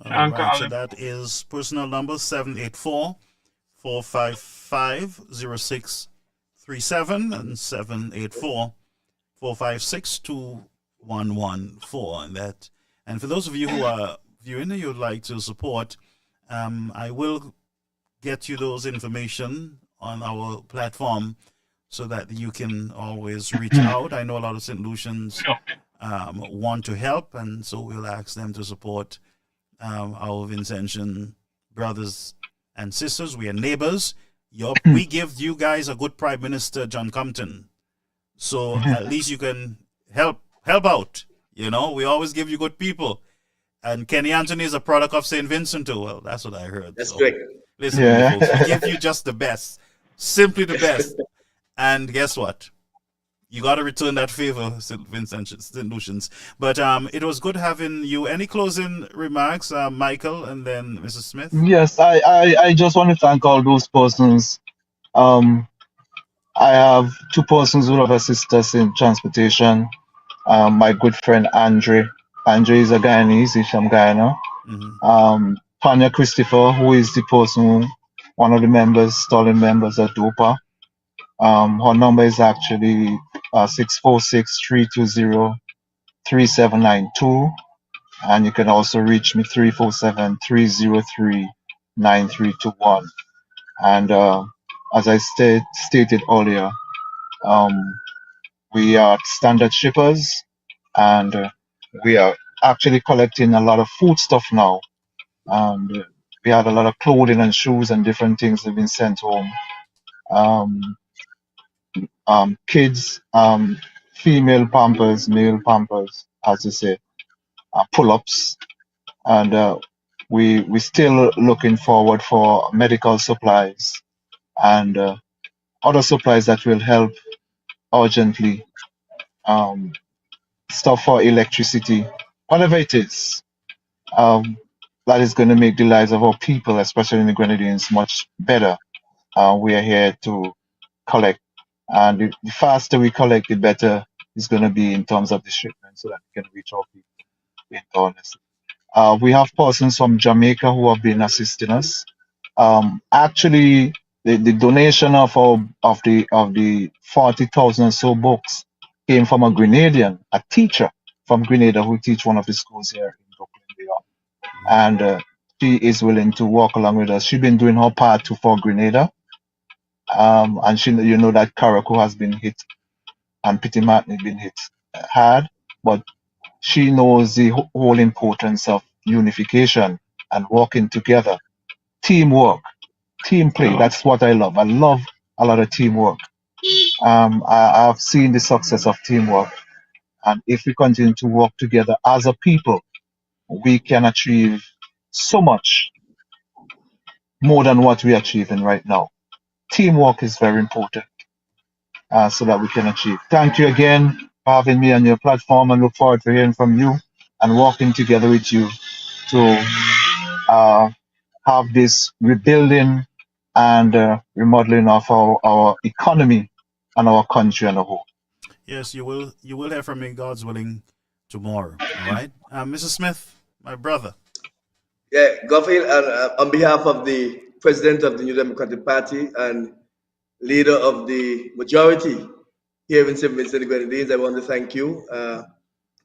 All right, so that is personal number 784-455-0637 and 784-456-2114. And for those of you who are viewing and you'd like to support, I will get you those information on our platform so that you can always reach out. I know a lot of St. Lucians want to help, and so we'll ask them to support our Vincentian brothers and sisters. We are neighbors. We give you guys a good Prime Minister, John Compton. So at least you can help out. You know, we always give you good people. And Kenny Anthony is a product of St. Vincent too. Well, that's what I heard. That's great. Listen, folks, we give you just the best. Simply the best. And guess what? You got to return that favor, St. Lucians. But it was good having you. Any closing remarks, Michael, and then Mrs. Smith? Yes, I just want to thank all those persons. I have two persons who have assisted us in transportation. My good friend Andre. Andre is a Guyanese, he's from Guyana. Tanya Christopher, who is the person, one of the members, stalling members at DOPA. Her number is actually 646-320-3792. And you can also reach me 347-303-9321. And as I stated earlier, we are standard shippers, and we are actually collecting a lot of food stuff now. And we had a lot of clothing and shoes and different things that have been sent home. Kids, female pampers, male pampers, as you say, pull-ups, and we still looking forward for medical supplies and other supplies that will help urgently. Stuff for electricity, whatever it is, that is going to make the lives of our people, especially in the Grenadines, much better. We are here to collect, and the faster we collect, the better it's going to be in terms of the shipment, so that we can reach our people in fairness. We have persons from Jamaica who have been assisting us. Actually, the donation of the 40,000 or so books came from a Grenadian, a teacher from Grenada who teach one of the schools here in Brooklyn, New York. And she is willing to walk along with us. She's been doing her part for Grenada. And she, you know that Carriacou has been hit and Petit Martin has been hit hard, but she knows the whole importance of unification and working together. Teamwork, team play, that's what I love. I love a lot of teamwork. I've seen the success of teamwork, and if we continue to work together as a people, we can achieve so much more than what we're achieving right now. Teamwork is very important, so that we can achieve. Thank you again for having me on your platform, and look forward to hearing from you and working together with you to have this rebuilding and remodeling of our economy and our country on a whole. Yes, you will hear from me, God's willing, tomorrow. All right, Mrs. Smith, my brother. Yeah, Garfield, and on behalf of the President of the New Democratic Party and leader of the majority here in St. Vincent and the Grenadines, I want to thank you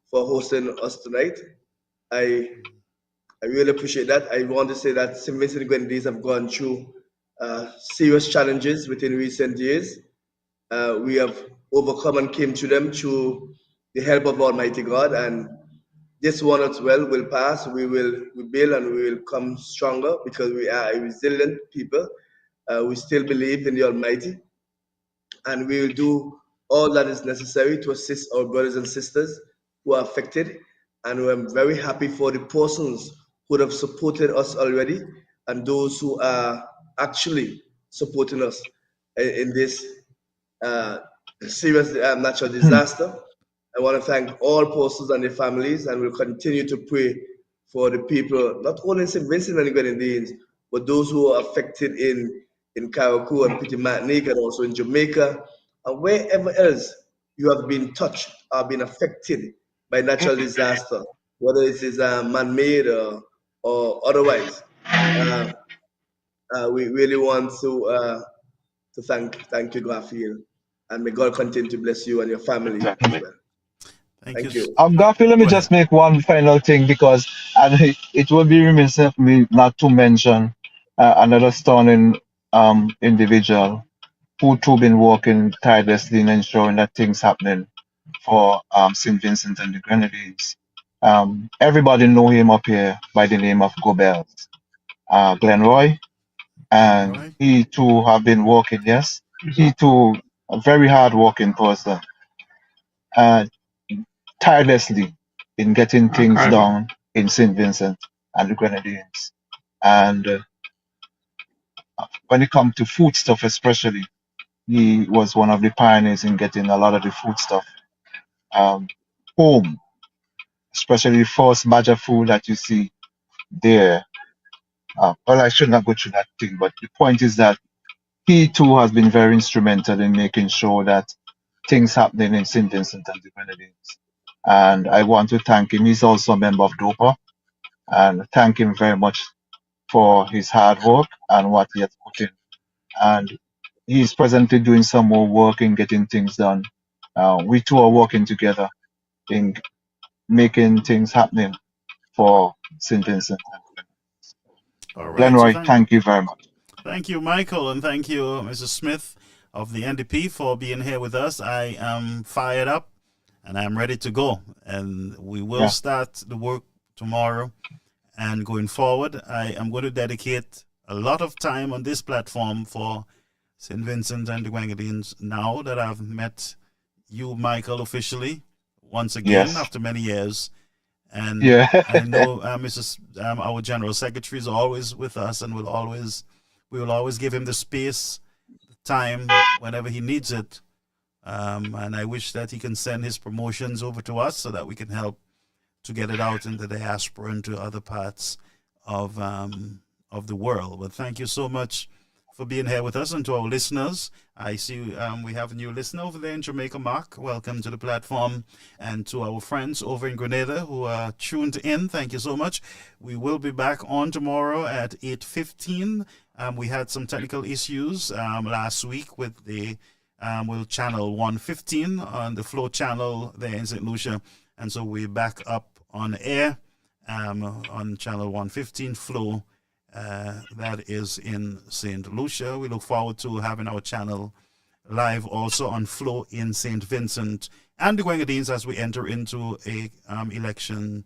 for hosting us tonight. I really appreciate that. I want to say that St. Vincent and the Grenadines have gone through serious challenges within recent years. We have overcome and came to them through the help of Almighty God, and this one as well will pass. We will rebuild and we will come stronger because we are a resilient people. We still believe in the Almighty, and we will do all that is necessary to assist our brothers and sisters who are affected. And I'm very happy for the persons who have supported us already and those who are actually supporting us in this serious natural disaster. I want to thank all persons and their families, and we'll continue to pray for the people, not only in St. Vincent and the Grenadines, but those who are affected in in Carriacou and Petit Martinique, and also in Jamaica, and wherever else you have been touched or been affected by natural disaster, whether it is man-made or otherwise. We really want to thank you, Garfield, and may God continue to bless you and your family as well. Thank you. Thank you. Garfield, let me Go just ahead. make one final thing because it would be remiss of me not to mention another stunning individual who too been working tirelessly in ensuring that things happening for St. Vincent and the Grenadines. Everybody know him up here by the name of Gobels, Glenroy, and Right. he too have been working. Yes, he too a very hard working person. Uh, Tirelessly in getting things done in St. Vincent and the Grenadines. And when it comes to food stuff, especially, he was one of the pioneers in getting a lot of the food stuff home, especially the first batch of food that you see there. Well, I should not go through that thing, but the point is that he too has been very instrumental in making sure that things happening in St. Vincent and the Grenadines. And I want to thank him. He's also a member of DOPA, and thank him very much for his hard work and what he has put in. And he's presently doing some more work in getting things done. We two are working together in making things happening for St. Vincent. All right. So Glenroy, thank you very much. thank you, Michael, and thank you, Mrs. Smith of the NDP, for being here with us. I am fired up and I'm ready to go. And we will start the work tomorrow. And going forward, I am going to dedicate a lot of time on this platform for St. Vincent and the Grenadines now that I've met you, Michael, officially once again after many years. And I know our General Secretary is always with us, and we will always give him the space, the time, whenever he needs it. And I wish that he can send his promotions over to us so that we can help to get it out into the diaspora and to other parts of the world. But thank you so much for being here with us, and to our listeners. I see we have a new listener over there in Jamaica, Mark. Welcome to the platform. And to our friends over in Grenada who are tuned in, thank you so much. We will be back on tomorrow at 8:15. We had some technical issues last week with the channel 115 on the Flow channel there in St. Lucia. And so we're back up on air on channel 115 Flow. That is in St. Lucia. We look forward to having our channel live also on Flow in St. Vincent and the Grenadines as we enter into a election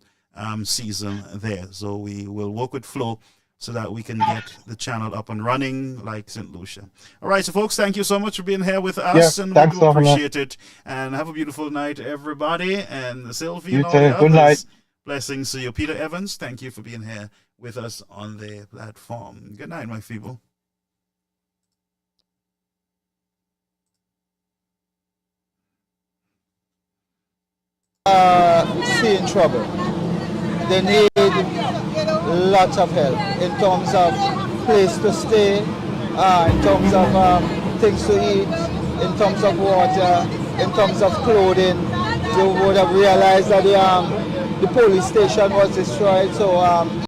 season there. So we will work with Flow so that we can get the channel up and running like St. Lucia. All right, so folks, thank you so much for being here with us, and we do appreciate it. And have a beautiful night, everybody. And Sylvie and all the others. Good night. Blessings to you. Peter Evans, thank you for being here with us on the platform. Good night, my people. Seeing trouble. They need lots of help in terms of place to stay, in terms of things to eat, in terms of water, in terms of clothing. You would have realized that the police station was destroyed, so